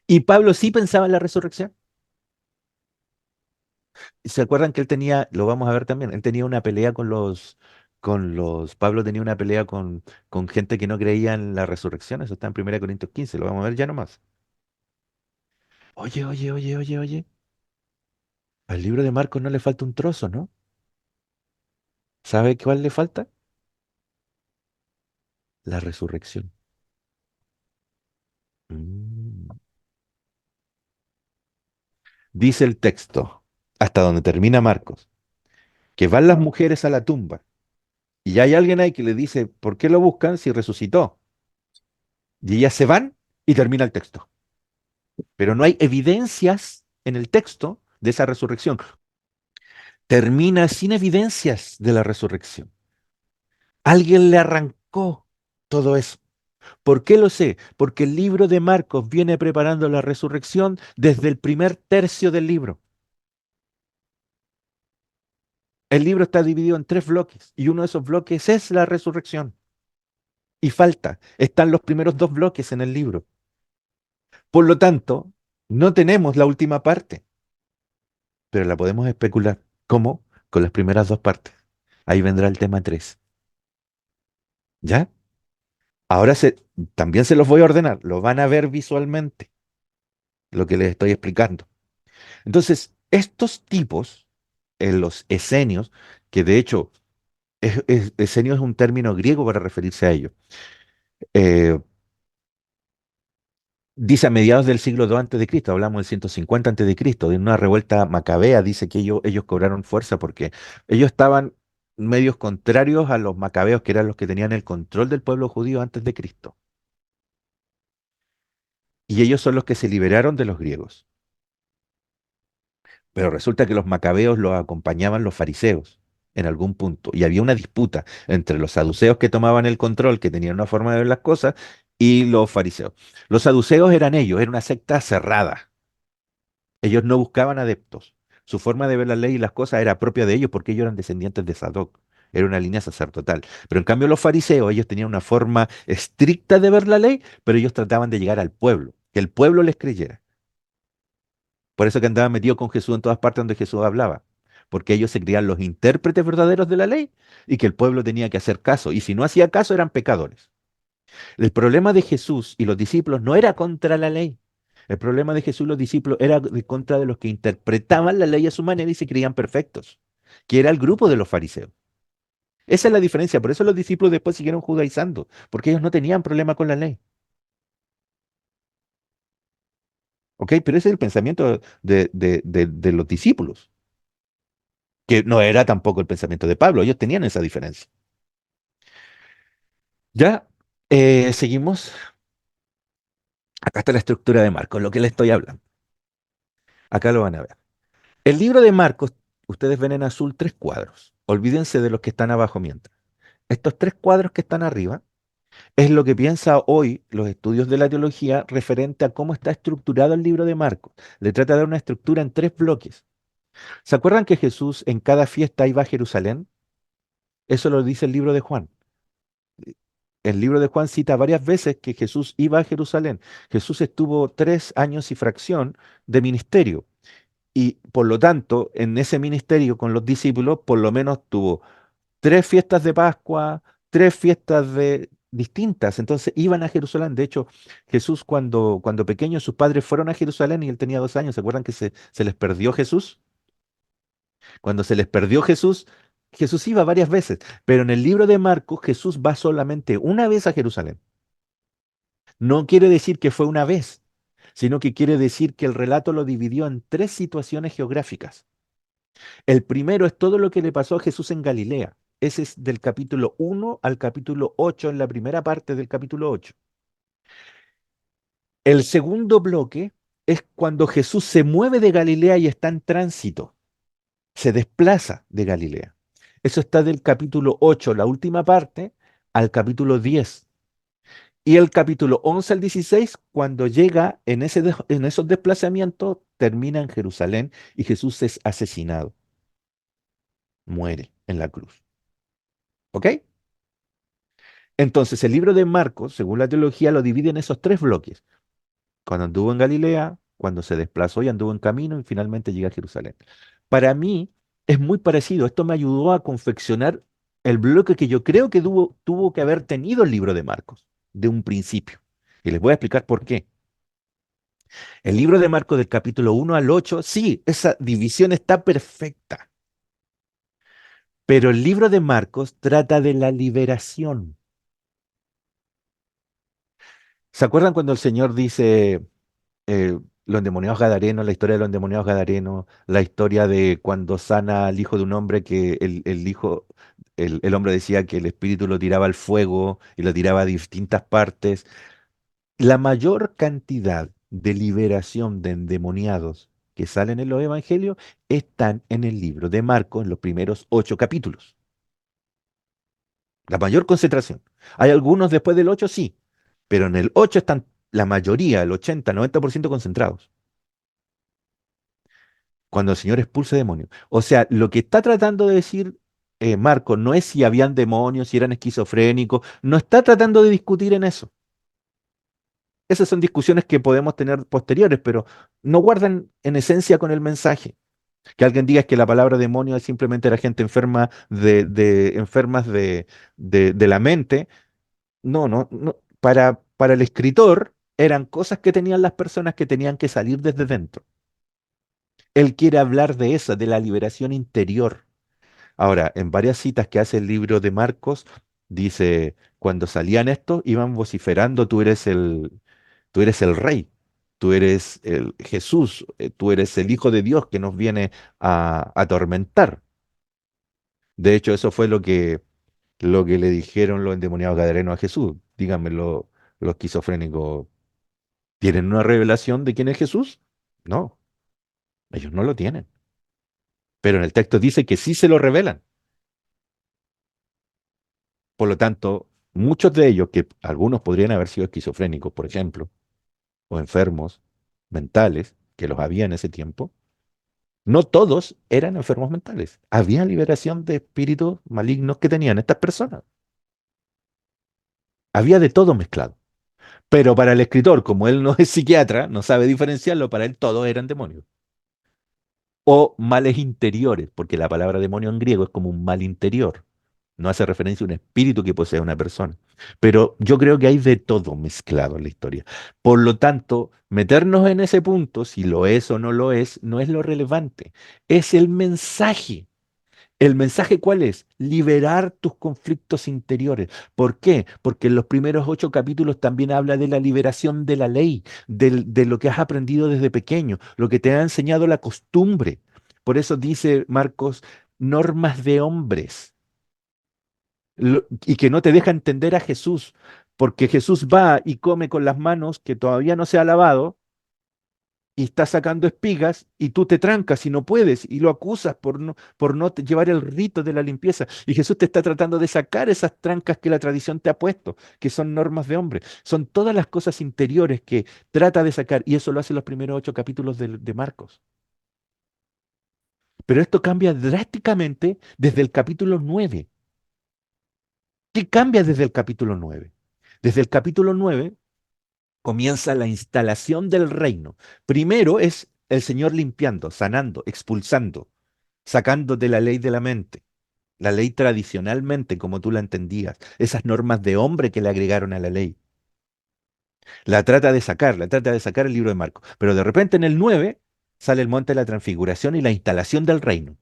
Y Pablo sí pensaba en la resurrección. ¿Se acuerdan que él tenía, lo vamos a ver también, él tenía una pelea Pablo tenía una pelea con gente que no creía en la resurrección? Eso está en 1 Corintios 15, lo vamos a ver ya nomás. Oye, oye, oye, oye, oye, al libro de Marcos no le falta un trozo, ¿no? ¿Sabe cuál le falta? La resurrección. Mm. Dice el texto, hasta donde termina Marcos, que van las mujeres a la tumba y hay alguien ahí que le dice, ¿por qué lo buscan si resucitó? Y ellas se van y termina el texto. Pero no hay evidencias en el texto de esa resurrección. Termina sin evidencias de la resurrección. Alguien le arrancó todo eso. ¿Por qué lo sé? Porque el libro de Marcos viene preparando la resurrección desde el primer tercio del libro. El libro está dividido en tres bloques y uno de esos bloques es la resurrección. Y falta, están los primeros dos bloques en el libro. Por lo tanto, no tenemos la última parte, pero la podemos especular. ¿Cómo? Con las primeras dos partes. Ahí vendrá el tema 3. ¿Ya? Ahora también se los voy a ordenar, lo van a ver visualmente, lo que les estoy explicando. Entonces, estos tipos, los esenios, que de hecho, esenio es un término griego para referirse a ellos, eh, dice a mediados del siglo II antes de Cristo, hablamos del 150 antes de Cristo, de una revuelta macabea, dice que ellos cobraron fuerza porque ellos estaban medios contrarios a los macabeos, que eran los que tenían el control del pueblo judío antes de Cristo. Y ellos son los que se liberaron de los griegos. Pero resulta que los macabeos los acompañaban los fariseos en algún punto. Y había una disputa entre los saduceos que tomaban el control, que tenían una forma de ver las cosas, y los fariseos. Los saduceos eran ellos, era una secta cerrada. Ellos no buscaban adeptos. Su forma de ver la ley y las cosas era propia de ellos porque ellos eran descendientes de Sadoc. Era una línea sacerdotal. Pero en cambio los fariseos, ellos tenían una forma estricta de ver la ley, pero ellos trataban de llegar al pueblo, que el pueblo les creyera. Por eso que andaban metidos con Jesús en todas partes donde Jesús hablaba. Porque ellos se creían los intérpretes verdaderos de la ley y que el pueblo tenía que hacer caso. Y si no hacía caso, eran pecadores. El problema de Jesús y los discípulos no era contra la ley. El problema de Jesús y los discípulos era contra de los que interpretaban la ley a su manera y se creían perfectos, que era el grupo de los fariseos. Esa es la diferencia. Por eso los discípulos después siguieron judaizando, porque ellos no tenían problema con la ley. ¿Ok? Pero ese es el pensamiento de los discípulos, que no era tampoco el pensamiento de Pablo. Ellos tenían esa diferencia. Ya, seguimos. Acá está la estructura de Marcos, lo que le estoy hablando. Acá lo van a ver. El libro de Marcos, ustedes ven en azul tres cuadros. Olvídense de los que están abajo mientras. Estos tres cuadros que están arriba es lo que piensa hoy los estudios de la teología referente a cómo está estructurado el libro de Marcos. Le trata de dar una estructura en tres bloques. ¿Se acuerdan que Jesús en cada fiesta iba a Jerusalén? Eso lo dice el libro de Juan. El libro de Juan cita varias veces que Jesús iba a Jerusalén. Jesús estuvo 3 años y fracción de ministerio. Y por lo tanto, en ese ministerio con los discípulos, por lo menos tuvo tres fiestas de Pascua, tres fiestas distintas. Entonces iban a Jerusalén. De hecho, Jesús cuando pequeño, sus padres fueron a Jerusalén y él tenía 2 años. ¿Se acuerdan que se les perdió Jesús? Cuando se les perdió Jesús, Jesús iba varias veces. Pero en el libro de Marcos, Jesús va solamente una vez a Jerusalén. No quiere decir que fue una vez, sino que quiere decir que el relato lo dividió en tres situaciones geográficas. El primero es todo lo que le pasó a Jesús en Galilea. Ese es del capítulo 1 al capítulo 8, en la primera parte del capítulo 8. El segundo bloque es cuando Jesús se mueve de Galilea y está en tránsito, se desplaza de Galilea. Eso está del capítulo 8, la última parte, al capítulo 10. Y el capítulo 11 al 16, cuando llega en esos desplazamientos, termina en Jerusalén y Jesús es asesinado, muere en la cruz. ¿Ok? Entonces, el libro de Marcos, según la teología, lo divide en esos tres bloques. Cuando anduvo en Galilea, cuando se desplazó y anduvo en camino y finalmente llega a Jerusalén. Para mí es muy parecido. Esto me ayudó a confeccionar el bloque que yo creo que tuvo que haber tenido el libro de Marcos de un principio. Y les voy a explicar por qué. El libro de Marcos del capítulo 1 al 8, sí, esa división está perfecta. Pero el libro de Marcos trata de la liberación. ¿Se acuerdan cuando el Señor dice los endemoniados gadarenos, la historia de los endemoniados gadarenos, la historia de cuando sana al hijo de un hombre que el hombre decía que el espíritu lo tiraba al fuego y lo tiraba a distintas partes? La mayor cantidad de liberación de endemoniados que salen en los evangelios están en el libro de Marcos, en los primeros 8 capítulos. La mayor concentración. Hay algunos después del 8, sí, pero en el 8 están la mayoría, el 80-90% concentrados. Cuando el Señor expulsa demonios. O sea, lo que está tratando de decir Marcos no es si habían demonios, si eran esquizofrénicos, no está tratando de discutir en eso. Esas son discusiones que podemos tener posteriores, pero no guardan en esencia con el mensaje. Que alguien diga que la palabra demonio es simplemente la gente enferma enfermas de la mente. No, no, no. Para el escritor eran cosas que tenían las personas que tenían que salir desde dentro. Él quiere hablar de esa, de la liberación interior. Ahora, en varias citas que hace el libro de Marcos, dice, cuando salían estos, iban vociferando, tú eres el rey, tú eres el Jesús, tú eres el Hijo de Dios que nos viene a atormentar. De hecho, eso fue lo que le dijeron los endemoniados gadarenos a Jesús. Díganme, los esquizofrénicos, ¿tienen una revelación de quién es Jesús? No, ellos no lo tienen. Pero en el texto dice que sí se lo revelan. Por lo tanto, muchos de ellos, que algunos podrían haber sido esquizofrénicos, por ejemplo, o enfermos mentales, que los había en ese tiempo, no todos eran enfermos mentales. Había liberación de espíritus malignos que tenían estas personas. Había de todo mezclado. Pero para el escritor, como él no es psiquiatra, no sabe diferenciarlo, para él todos eran demonios. o males interiores, porque la palabra demonio en griego es como un mal interior. No hace referencia a un espíritu que posee una persona. Pero yo creo que hay de todo mezclado en la historia. Por lo tanto, meternos en ese punto, si lo es o no lo es, no es lo relevante. Es el mensaje. ¿El mensaje cuál es? Liberar tus conflictos interiores. ¿Por qué? Porque en los primeros 8 capítulos también habla de la liberación de la ley, de lo que has aprendido desde pequeño, lo que te ha enseñado la costumbre. Por eso dice Marcos, normas de hombres, y que no te deja entender a Jesús, porque Jesús va y come con las manos que todavía no se ha lavado y está sacando espigas y tú te trancas y no puedes y lo acusas por no llevar el rito de la limpieza. Y Jesús te está tratando de sacar esas trancas que la tradición te ha puesto, que son normas de hombre. Son todas las cosas interiores que trata de sacar y eso lo hace los primeros 8 capítulos de Marcos. Pero esto cambia drásticamente desde el capítulo 9. ¿Qué cambia desde el capítulo 9? Desde el capítulo 9 comienza la instalación del reino. Primero es el Señor limpiando, sanando, expulsando, sacando de la ley de la mente, la ley tradicionalmente como tú la entendías, esas normas de hombre que le agregaron a la ley. La trata de sacar el libro de Marcos. Pero de repente en el 9 sale el monte de la transfiguración y la instalación del reino.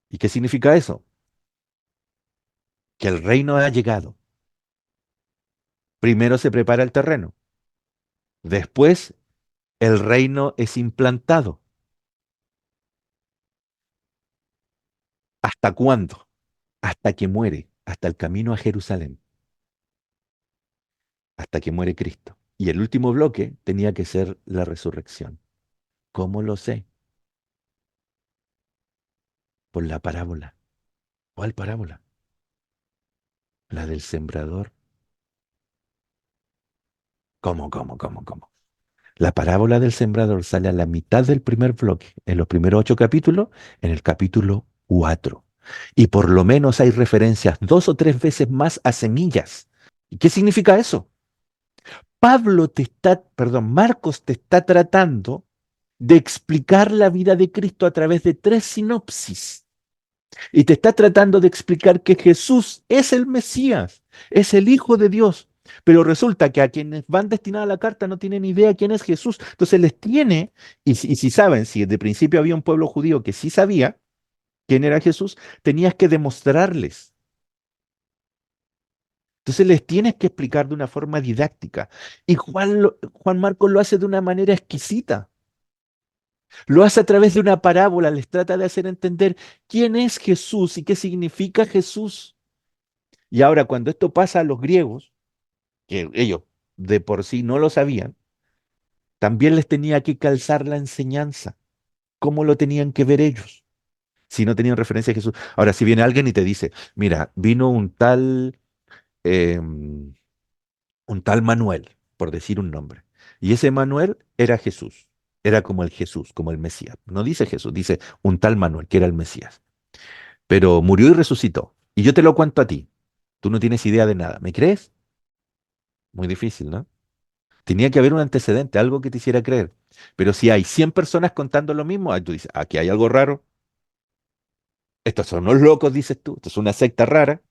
¿Y qué significa eso? Que el reino ha llegado. Primero se prepara el terreno, después el reino es implantado. ¿Hasta cuándo? Hasta que muere, hasta el camino a Jerusalén, hasta que muere Cristo. Y el último bloque tenía que ser la resurrección. ¿Cómo lo sé? Por la parábola. ¿Cuál parábola? La del sembrador. ¿Cómo? La parábola del sembrador sale a la mitad del primer bloque, en los primeros 8 capítulos, en el capítulo 4. Y por lo menos hay referencias 2 o 3 veces más a semillas. ¿Y qué significa eso? Marcos te está tratando de explicar la vida de Cristo a través de 3 sinopsis. Y te está tratando de explicar que Jesús es el Mesías, es el Hijo de Dios. Pero resulta que a quienes van destinadas a la carta no tienen idea quién es Jesús. Entonces les tiene, y si saben, si de principio había un pueblo judío que sí sabía quién era Jesús, tenías que demostrarles. Entonces les tienes que explicar de una forma didáctica. Y Juan Marcos lo hace de una manera exquisita. Lo hace a través de una parábola, les trata de hacer entender quién es Jesús y qué significa Jesús. Y ahora cuando esto pasa a los griegos, que ellos de por sí no lo sabían, también les tenía que calzar la enseñanza, cómo lo tenían que ver ellos, si no tenían referencia a Jesús. Ahora, si viene alguien y te dice, mira, vino un tal Manuel, por decir un nombre. Y ese Manuel era Jesús, era como el Jesús, como el Mesías. No dice Jesús, dice un tal Manuel, que era el Mesías. Pero murió y resucitó. Y yo te lo cuento a ti. Tú no tienes idea de nada. ¿Me crees? Muy difícil, ¿no? Tenía que haber un antecedente, algo que te hiciera creer. Pero si hay 100 personas contando lo mismo, tú dices, aquí hay algo raro. Estos son unos locos, dices tú. Esto es una secta rara.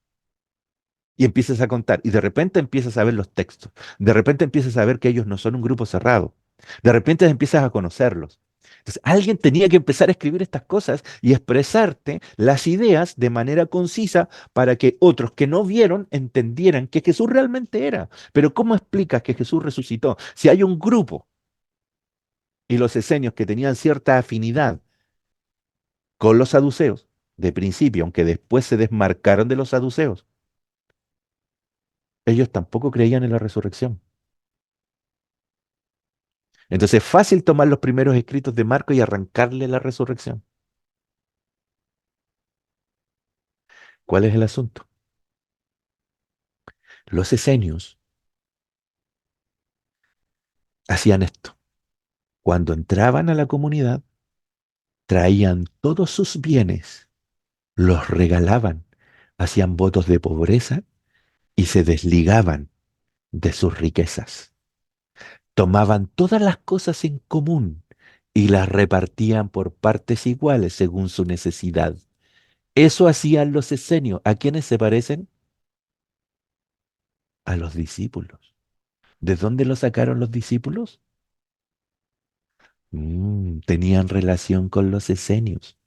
Y empiezas a contar. Y de repente empiezas a ver los textos. De repente empiezas a ver que ellos no son un grupo cerrado. De repente empiezas a conocerlos. Entonces, alguien tenía que empezar a escribir estas cosas y expresarte las ideas de manera concisa para que otros que no vieron entendieran que Jesús realmente era. Pero ¿cómo explicas que Jesús resucitó? Si hay un grupo y los esenios que tenían cierta afinidad con los saduceos, de principio, aunque después se desmarcaron de los saduceos, ellos tampoco creían en la resurrección. Entonces es fácil tomar los primeros escritos de Marco y arrancarle la resurrección. ¿Cuál es el asunto? Los esenios hacían esto. Cuando entraban a la comunidad, traían todos sus bienes, los regalaban, hacían votos de pobreza y se desligaban de sus riquezas. Tomaban todas las cosas en común y las repartían por partes iguales según su necesidad. Eso hacían los esenios. ¿A quiénes se parecen? A los discípulos. ¿De dónde lo sacaron los discípulos? Tenían relación con los esenios.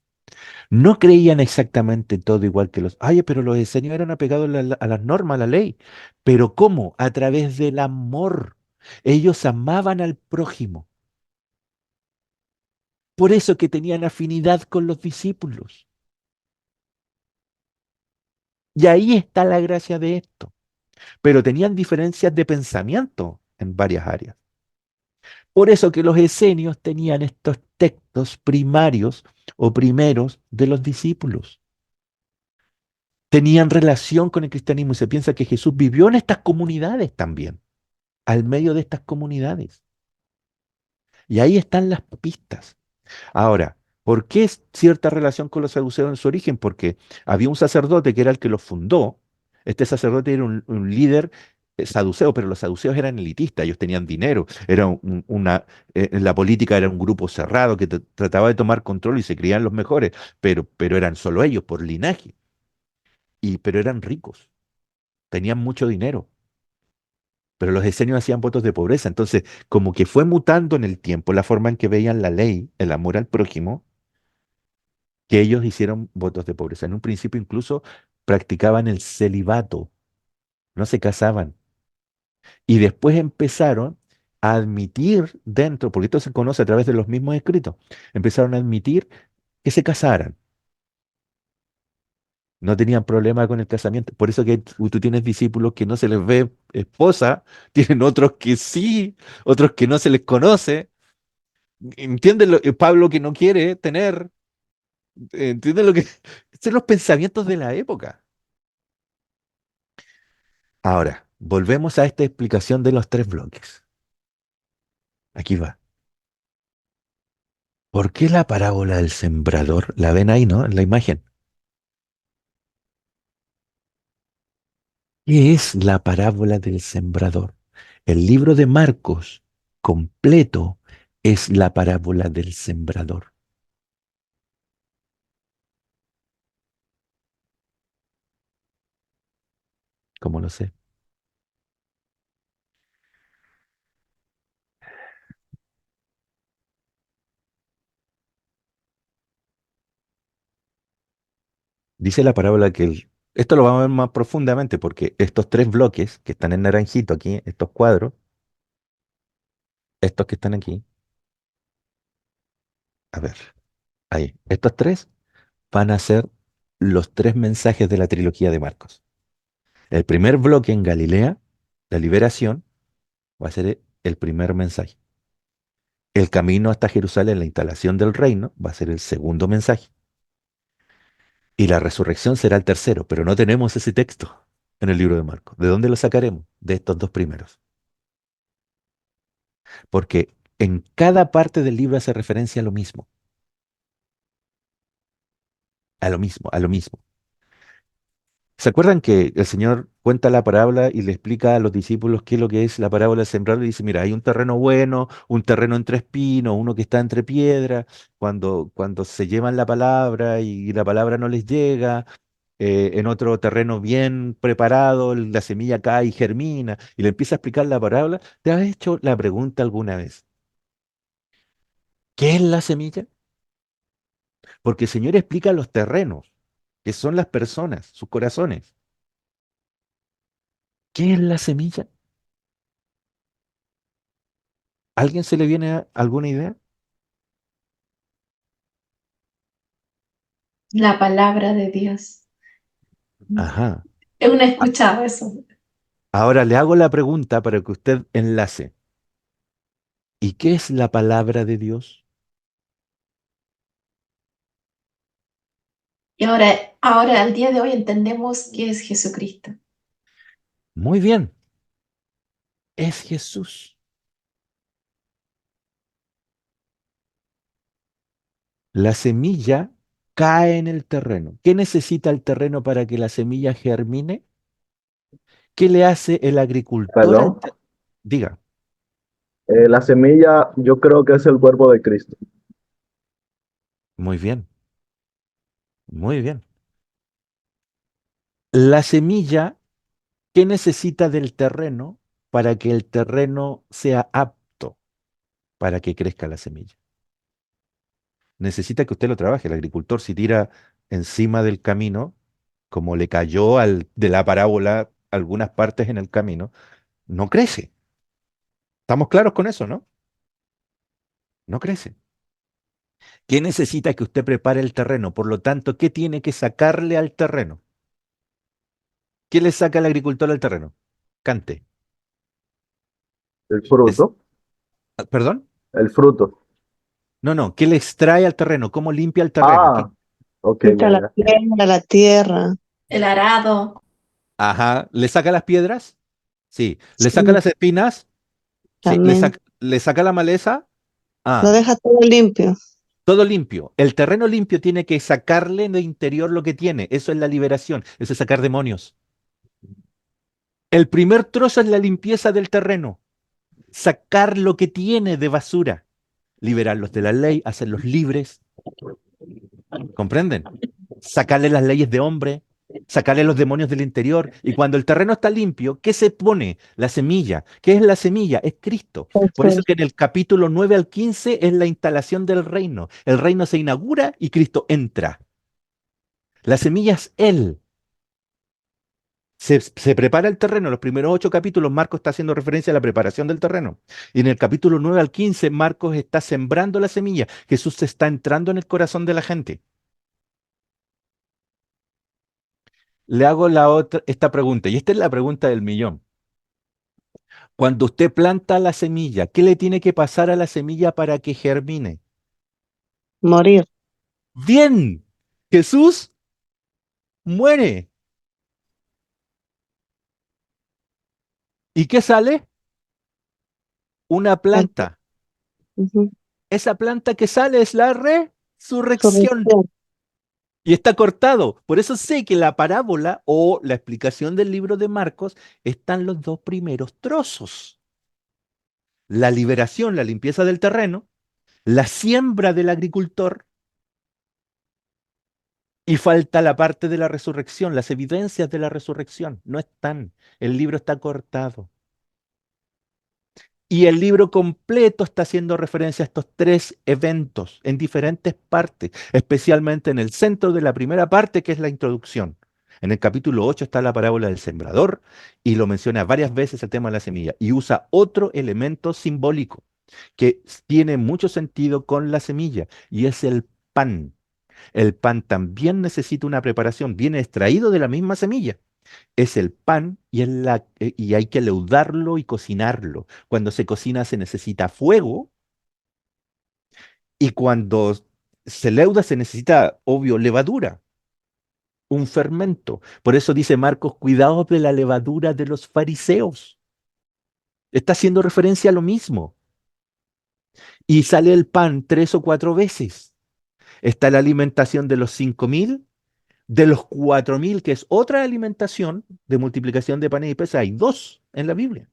No creían exactamente todo igual que los... Ay, pero los esenios eran apegados a las normas, a la ley. ¿Pero cómo? A través del amor. Ellos amaban al prójimo. Por eso que tenían afinidad con los discípulos. Y ahí está la gracia de esto. Pero tenían diferencias de pensamiento en varias áreas. Por eso que los esenios tenían estos textos primarios o primeros de los discípulos. Tenían relación con el cristianismo y se piensa que Jesús vivió en estas comunidades también, al medio de estas comunidades. Y ahí están las pistas. Ahora, ¿por qué es cierta relación con los saduceos en su origen? Porque había un sacerdote que era el que los fundó. Este sacerdote era un líder saduceo, pero los saduceos eran elitistas, ellos tenían dinero, era en la política era un grupo cerrado que trataba de tomar control y se creían los mejores, pero eran solo ellos por linaje, pero eran ricos, tenían mucho dinero. Pero los esenios hacían votos de pobreza. Entonces, como que fue mutando en el tiempo la forma en que veían la ley, el amor al prójimo, que ellos hicieron votos de pobreza. En un principio incluso practicaban el celibato, no se casaban. Y después empezaron a admitir dentro, porque esto se conoce a través de los mismos escritos, empezaron a admitir que se casaran. No tenían problema con el casamiento. Por eso que tú tienes discípulos que no se les ve esposa, tienen otros que sí, otros que no se les conoce. ¿Entiendes Pablo que no quiere tener? ¿Entiendes lo que? Son los pensamientos de la época. Ahora, volvemos a esta explicación de los tres bloques. Aquí va. ¿Por qué la parábola del sembrador? La ven ahí, ¿no? En la imagen. ¿Qué es la parábola del sembrador? El libro de Marcos completo es la parábola del sembrador. ¿Cómo lo sé? Dice la parábola que esto lo vamos a ver más profundamente porque estos tres bloques que están en naranjito aquí, estos cuadros, estos que están aquí, a ver, ahí, estos tres van a ser los tres mensajes de la trilogía de Marcos. El primer bloque en Galilea, la liberación, va a ser el primer mensaje. El camino hasta Jerusalén, la instalación del reino, va a ser el segundo mensaje. Y la resurrección será el tercero, pero no tenemos ese texto en el libro de Marcos. ¿De dónde lo sacaremos? De estos dos primeros. Porque en cada parte del libro hace referencia a lo mismo, a lo mismo, a lo mismo. ¿Se acuerdan que el Señor cuenta la parábola y le explica a los discípulos qué es lo que es la parábola del sembrador? Y dice, mira, hay un terreno bueno, un terreno entre espinos, uno que está entre piedras, cuando se llevan la palabra y la palabra no les llega, en otro terreno bien preparado, la semilla cae y germina, y le empieza a explicar la parábola. ¿Te has hecho la pregunta alguna vez? ¿Qué es la semilla? Porque el Señor explica los terrenos, que son las personas, sus corazones. ¿Qué es la semilla? ¿Alguien se le viene alguna idea?
La palabra de Dios.
Ajá.
Es una
A-
escuchado eso.
Ahora le hago la pregunta para que usted enlace. ¿Y qué es la palabra de Dios?
Y ahora, al día de hoy, entendemos que es Jesucristo.
Muy bien, es Jesús. La semilla cae en el terreno. ¿Qué necesita el terreno para que la semilla germine? ¿Qué le hace el agricultor al
Perdón.
terreno? Diga.
La semilla yo creo que es el cuerpo de Cristo.
Muy bien, muy bien. La semilla, ¿qué necesita del terreno para que el terreno sea apto para que crezca la semilla? Necesita que usted lo trabaje. El agricultor, si tira encima del camino, como le cayó de la parábola algunas partes en el camino, no crece. ¿Estamos claros con eso, no? No crece. ¿Qué necesita que usted prepare el terreno? Por lo tanto, ¿qué tiene que sacarle al terreno? ¿Qué le saca el agricultor al terreno? Cante.
El
Es,
fruto,
¿Perdón?
el fruto.
No, no. ¿Qué le extrae al terreno? ¿Cómo limpia el terreno?
Ah, ok,
Quita
ya,
la
ya.
piedra, la tierra.
El arado,
Ajá. ¿Le saca las piedras? Sí. ¿Le saca
Sí,
las espinas? Sí. ¿Le
también.
saca, le saca la maleza?
Lo
Ah.
deja todo limpio.
Todo limpio. El terreno limpio tiene que sacarle de interior lo que tiene. Eso es la liberación. Eso es sacar demonios. El primer trozo es la limpieza del terreno. Sacar lo que tiene de basura. Liberarlos de la ley, hacerlos libres. ¿Comprenden? Sacarle las leyes de hombre, sacarle los demonios del interior. Y cuando el terreno está limpio, ¿qué se pone? La semilla. ¿Qué es la semilla? Es Cristo. Por eso
Jesús.
que en el capítulo 9 al 15 es la instalación del reino. El reino se inaugura y Cristo entra. La semilla es Él. Se prepara el terreno. Los primeros 8 capítulos, Marcos está haciendo referencia a la preparación del terreno. Y en el capítulo 9 al 15, Marcos está sembrando la semilla. Jesús está entrando en el corazón de la gente. Le hago esta pregunta, y esta es la pregunta del millón. Cuando usted planta la semilla, ¿qué le tiene que pasar a la semilla para que germine?
Morir.
Bien, Jesús muere. ¿Y qué sale? Una
La-
planta.
ujú.
Esa planta que sale es la resurrección.
Corrección.
Y está cortado. Por eso sé que la parábola o la explicación del libro de Marcos están los dos primeros trozos. La liberación, la limpieza del terreno, la siembra del agricultor y falta la parte de la resurrección, las evidencias de la resurrección. No están. El libro está cortado. Y el libro completo está haciendo referencia a estos tres eventos en diferentes partes, especialmente en el centro de la primera parte, que es la introducción. En el capítulo 8 está la parábola del sembrador y lo menciona varias veces el tema de la semilla y usa otro elemento simbólico que tiene mucho sentido con la semilla y es el pan. El pan también necesita una preparación, viene extraído de la misma semilla. Es el pan y hay que leudarlo y cocinarlo. Cuando se cocina se necesita fuego y cuando se leuda se necesita, obvio, levadura, un fermento. Por eso dice Marcos, cuidados de la levadura de los fariseos. Está haciendo referencia a lo mismo. Y sale el pan 3 o 4 veces. Está la alimentación de los 5.000, de los 4.000, que es otra alimentación de multiplicación de panes y peces. Hay dos en la Biblia.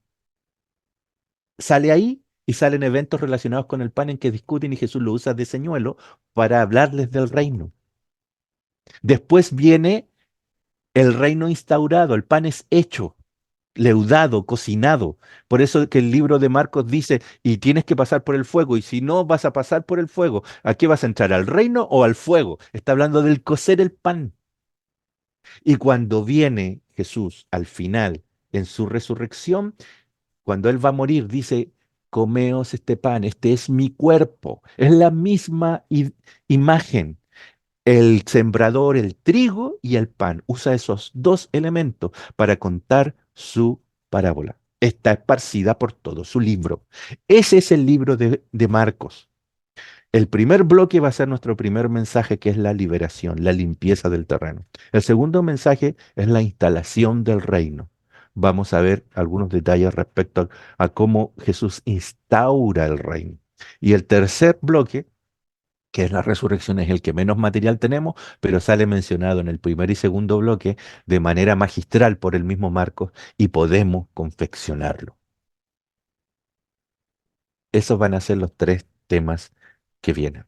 Sale ahí y salen eventos relacionados con el pan en que discuten y Jesús lo usa de señuelo para hablarles del reino. Después viene el reino instaurado, el pan es hecho, leudado, cocinado. Por eso que el libro de Marcos dice, y tienes que pasar por el fuego, y si no vas a pasar por el fuego, ¿a qué vas a entrar? ¿Al reino o al fuego? Está hablando del cocer el pan. Y cuando viene Jesús al final en su resurrección, cuando él va a morir, dice, comeos este pan, este es mi cuerpo. Es la misma imagen. El sembrador, el trigo y el pan. Usa esos dos elementos para contar su parábola. Está esparcida por todo su libro. Ese es el libro de Marcos. El primer bloque va a ser nuestro primer mensaje, que es la liberación, la limpieza del terreno. El segundo mensaje es la instalación del reino. Vamos a ver algunos detalles respecto a cómo Jesús instaura el reino. Y el tercer bloque, que es la resurrección, es el que menos material tenemos, pero sale mencionado en el primer y segundo bloque de manera magistral por el mismo Marcos y podemos confeccionarlo. Esos van a ser los tres temas que vienen.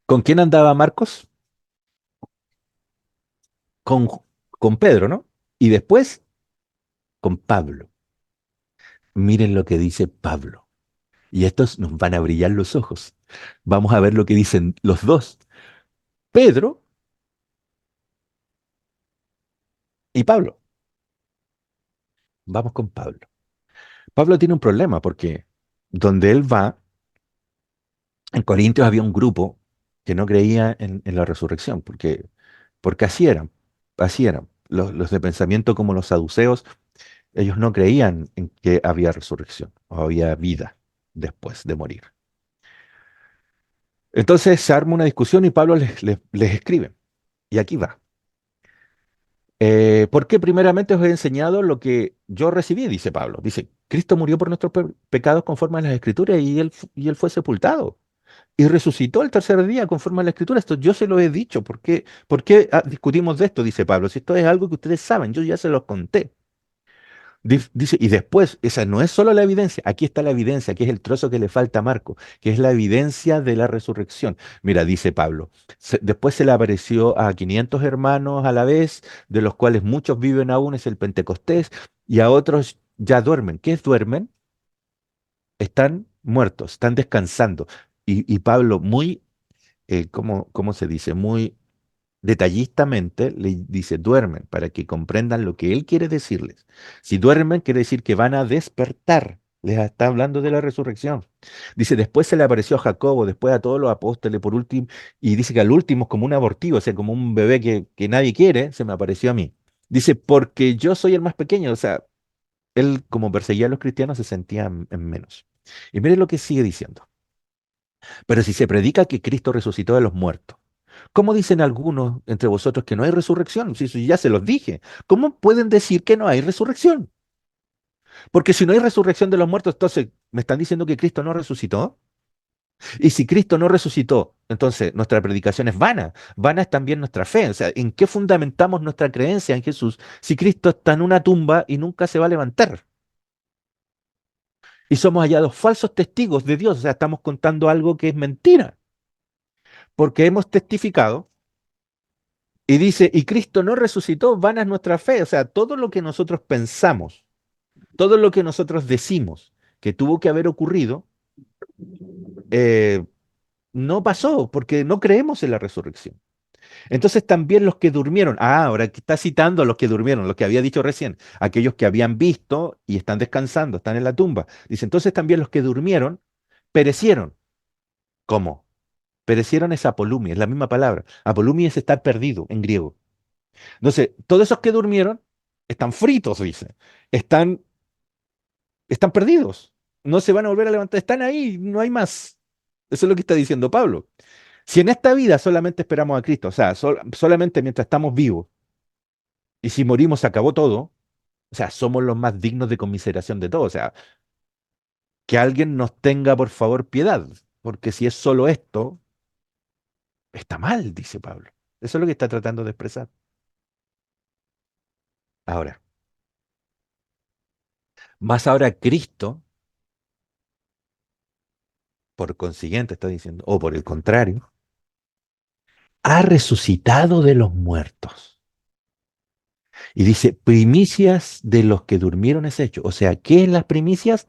¿Con quién andaba Marcos? Con, con Pedro, ¿no? Y después con Pablo. Miren lo que dice Pablo. Y estos nos van a brillar los ojos. Vamos a ver lo que dicen los dos, Pedro y Pablo. Vamos con Pablo. Pablo tiene un problema porque donde él va, en Corintios había un grupo que no creía en la resurrección, porque así eran. Los de pensamiento como los saduceos, ellos no creían en que había resurrección o había vida después de morir. Entonces se arma una discusión y Pablo les escribe. Y aquí va. Porque primeramente os he enseñado lo que yo recibí, dice Pablo. Dice, Cristo murió por nuestros pecados conforme a las Escrituras y él fue sepultado. Y resucitó el tercer día conforme a la Escritura. Esto yo se lo he dicho. ¿Por qué discutimos de esto? Dice Pablo. Si esto es algo que ustedes saben, yo ya se los conté. Dice, y después, esa no es solo la evidencia, aquí está la evidencia, aquí es el trozo que le falta a Marco, que es la evidencia de la resurrección. Mira, dice Pablo, después se le apareció a 500 hermanos a la vez, de los cuales muchos viven aún, es el Pentecostés, y a otros ya duermen. ¿Qué es duermen? Están muertos, están descansando. Y Pablo, muy, ¿cómo se dice? Muy detallistamente le dice, duermen, para que comprendan lo que él quiere decirles. Si duermen, quiere decir que van a despertar. Les está hablando de la resurrección. Dice, después se le apareció a Jacobo, después a todos los apóstoles, por último, y dice que al último es como un abortivo, o sea, como un bebé que nadie quiere, se me apareció a mí. Dice, porque yo soy el más pequeño, o sea, él como perseguía a los cristianos se sentía en menos. Y mire lo que sigue diciendo. Pero si se predica que Cristo resucitó de los muertos, ¿cómo dicen algunos entre vosotros que no hay resurrección? Si eso ya se los dije. ¿Cómo pueden decir que no hay resurrección? Porque si no hay resurrección de los muertos, entonces me están diciendo que Cristo no resucitó. Y si Cristo no resucitó, entonces nuestra predicación es vana. Vana es también nuestra fe. O sea, ¿en qué fundamentamos nuestra creencia en Jesús si Cristo está en una tumba y nunca se va a levantar? Y somos hallados falsos testigos de Dios. O sea, estamos contando algo que es mentira. Porque hemos testificado. Y dice, y Cristo no resucitó, vana es nuestra fe. O sea, todo lo que nosotros pensamos, todo lo que nosotros decimos que tuvo que haber ocurrido, eh, no pasó, porque no creemos en la resurrección. Entonces también los que durmieron, ahora que está citando a los que durmieron, los que había dicho recién, aquellos que habían visto y están descansando, están en la tumba. Dice, entonces también los que durmieron perecieron. ¿Cómo? Perecieron es apolumia, es la misma palabra. Apolumia es estar perdido en griego. Entonces, todos esos que durmieron están fritos, dice. Están, están perdidos. No se van a volver a levantar. Están ahí, no hay más. Eso es lo que está diciendo Pablo. Si en esta vida solamente esperamos a Cristo, o sea, solamente mientras estamos vivos, y si morimos se acabó todo, o sea, somos los más dignos de conmiseración de todos. O sea, que alguien nos tenga, por favor, piedad. Porque si es solo esto, está mal, dice Pablo. Eso es lo que está tratando de expresar. Ahora, más ahora Cristo, por consiguiente, está diciendo, o por el contrario, ha resucitado de los muertos. Y dice, primicias de los que durmieron es hecho. O sea, ¿qué es las primicias?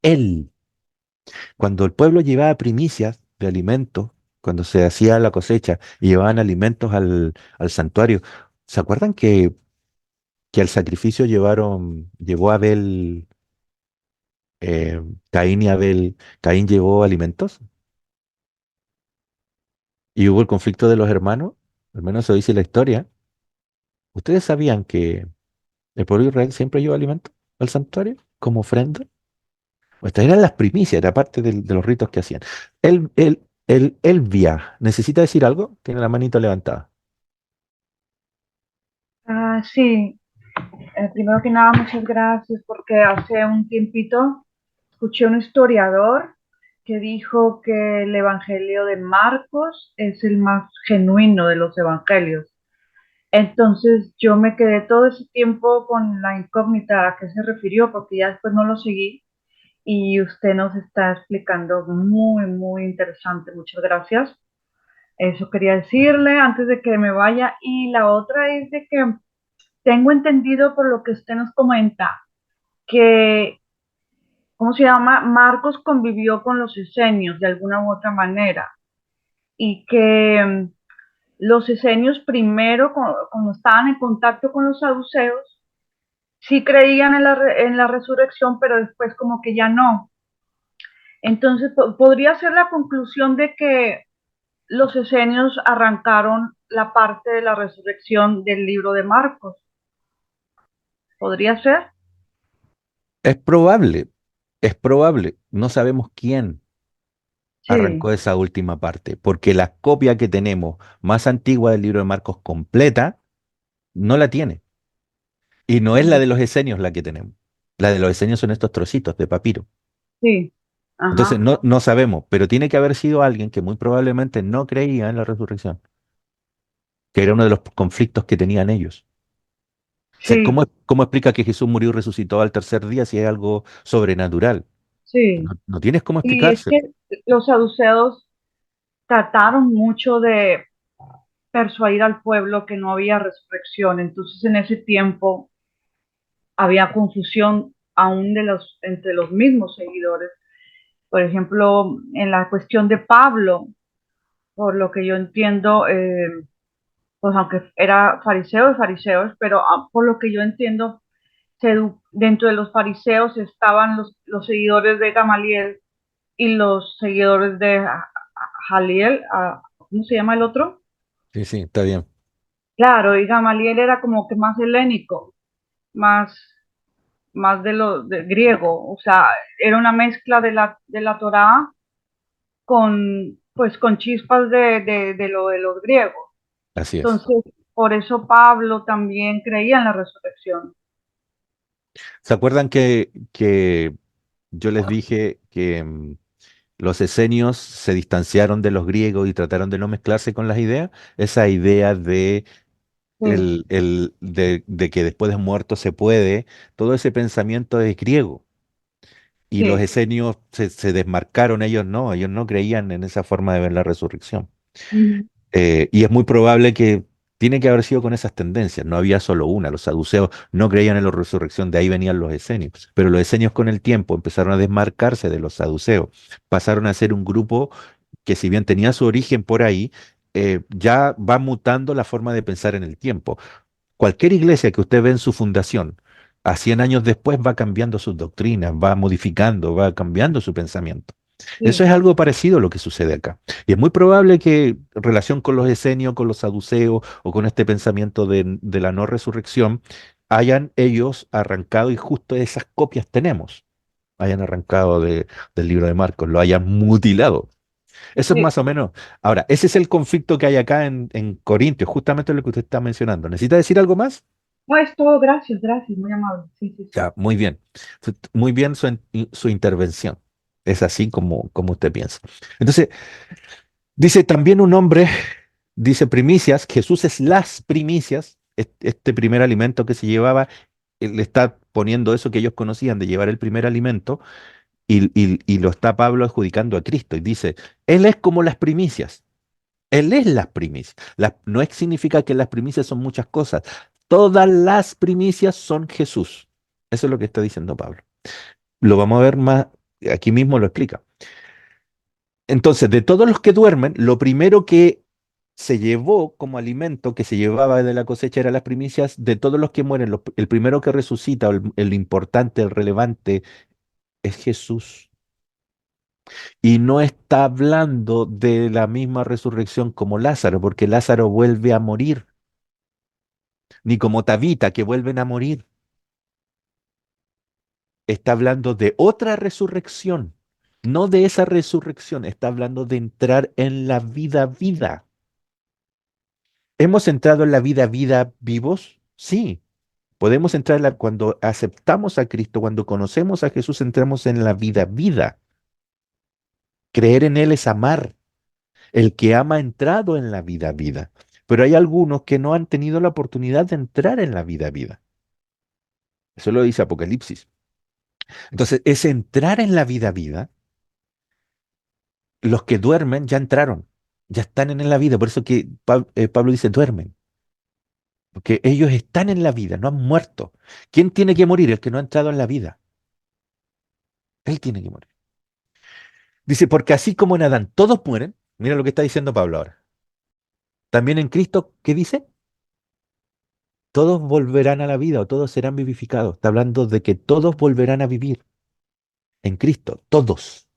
Él. Cuando el pueblo llevaba primicias de alimentos, cuando se hacía la cosecha y llevaban alimentos al santuario, ¿se acuerdan que al sacrificio llevó Abel, eh, Caín y Abel, Caín llevó alimentos y hubo el conflicto de los hermanos? Al menos eso dice la historia. ¿Ustedes sabían que el pueblo de Israel siempre lleva alimentos al santuario como ofrenda? Estas eran las primicias, era parte de los ritos que hacían. Elvia, ¿necesita decir algo? Tiene la manito levantada.
Sí, primero que nada, muchas gracias porque hace un tiempito escuché un historiador que dijo que el Evangelio de Marcos es el más genuino de los evangelios. Entonces yo me quedé todo ese tiempo con la incógnita a qué se refirió porque ya después no lo seguí y usted nos está explicando muy, muy interesante. Muchas gracias. Eso quería decirle antes de que me vaya. Y la otra es de que tengo entendido por lo que usted nos comenta que, ¿cómo se llama? Marcos convivió con los esenios de alguna u otra manera y que los esenios primero, como estaban en contacto con los saduceos, sí creían en la resurrección, pero después como que ya no. Entonces, podría ser la conclusión de que los esenios arrancaron la parte de la resurrección del libro de Marcos. ¿Podría ser?
Es probable, es probable. No sabemos quién
Sí.
arrancó esa última parte, porque la copia que tenemos más antigua del libro de Marcos completa no la tiene. Y no es la de los esenios la que tenemos. La de los esenios son estos trocitos de papiro.
Sí.
Entonces
Ajá.
no sabemos, pero tiene que haber sido alguien que muy probablemente no creía en la resurrección, que era uno de los conflictos que tenían ellos. O sea,
Sí.
cómo explica que Jesús murió y resucitó al tercer día si es algo sobrenatural?
Sí.
No tienes cómo
Y es
explicárselo.
que los saduceos trataron mucho de persuadir al pueblo que no había resurrección. Entonces, en ese tiempo había confusión aún entre los mismos seguidores. Por ejemplo, en la cuestión de Pablo, por lo que yo entiendo, pues aunque era fariseo de fariseos, pero por lo que yo entiendo, dentro de los fariseos estaban los seguidores de Gamaliel y los seguidores de Jaliel, ¿cómo se llama el otro?
Sí, sí, está bien.
Claro, y Gamaliel era como que más helénico, más, más de lo de griego, o sea, era una mezcla de la Torá con, pues, con chispas de lo de los griegos.
Así es.
Entonces, por eso Pablo también creía en la resurrección.
¿Se acuerdan que yo les dije que los esenios se distanciaron de los griegos y trataron de no mezclarse con las ideas? Esa idea de,
Sí,
de que después de muerto se puede, todo ese pensamiento es griego. Y los
sí.
esenios se desmarcaron, ellos no creían en esa forma de ver la resurrección.
Ujú.
Y es muy probable que tiene que haber sido con esas tendencias. No había solo una. Los saduceos no creían en la resurrección, de ahí venían los esenios. Pero los esenios con el tiempo empezaron a desmarcarse de los saduceos. Pasaron a ser un grupo que si bien tenía su origen por ahí, ya va mutando la forma de pensar en el tiempo. Cualquier iglesia que usted ve en su fundación, a 100 años después va cambiando sus doctrinas, va modificando, va cambiando su pensamiento. Eso
Sí,
es algo parecido a lo que sucede acá. Y es muy probable que en relación con los esenios, con los saduceos o con este pensamiento de la no resurrección, hayan ellos arrancado y justo esas copias tenemos, hayan arrancado del libro de Marcos, lo hayan mutilado. Eso es
sí.
más o menos. Ahora, ese es el conflicto que hay acá en Corintios, justamente lo que usted está mencionando. ¿Necesita decir algo más?
No, es todo, gracias, gracias, muy amable. Sí, sí, sí.
Ya, muy bien. Muy bien su intervención. Es así como usted piensa. Entonces, dice también un hombre, dice primicias, Jesús es las primicias, este primer alimento que se llevaba, él le está poniendo eso que ellos conocían de llevar el primer alimento y lo está Pablo adjudicando a Cristo y dice, Él es como las primicias. Él es las primicias. No es, significa que las primicias son muchas cosas. Todas las primicias son Jesús. Eso es lo que está diciendo Pablo. Lo vamos a ver más, aquí mismo lo explica. Entonces, de todos los que duermen, lo primero que se llevó como alimento, que se llevaba de la cosecha, era las primicias de todos los que mueren. El primero que resucita, el importante, el relevante, es Jesús. Y no está hablando de la misma resurrección como Lázaro, porque Lázaro vuelve a morir, ni como Tabita, que vuelven a morir. Está hablando de otra resurrección, no de esa resurrección, está hablando de entrar en la vida vida. ¿Hemos entrado en la vida vida vivos? Sí. Podemos entrar cuando aceptamos a Cristo, cuando conocemos a Jesús, entramos en la vida vida. Creer en Él es amar. El que ama ha entrado en la vida vida. Pero hay algunos que no han tenido la oportunidad de entrar en la vida vida. Eso lo dice Apocalipsis. Entonces, ese entrar en la vida vida, los que duermen ya entraron. ya están en la vida, por eso que Pablo dice duermen, porque ellos están en la vida, no han muerto. ¿Quién tiene que morir? El que no ha entrado en la vida. Él tiene que morir. Dice, porque así como en Adán todos mueren, mira lo que está diciendo Pablo ahora. También en Cristo, ¿qué dice? Todos volverán a la vida o todos serán vivificados. Está hablando de que todos volverán a vivir en Cristo, todos.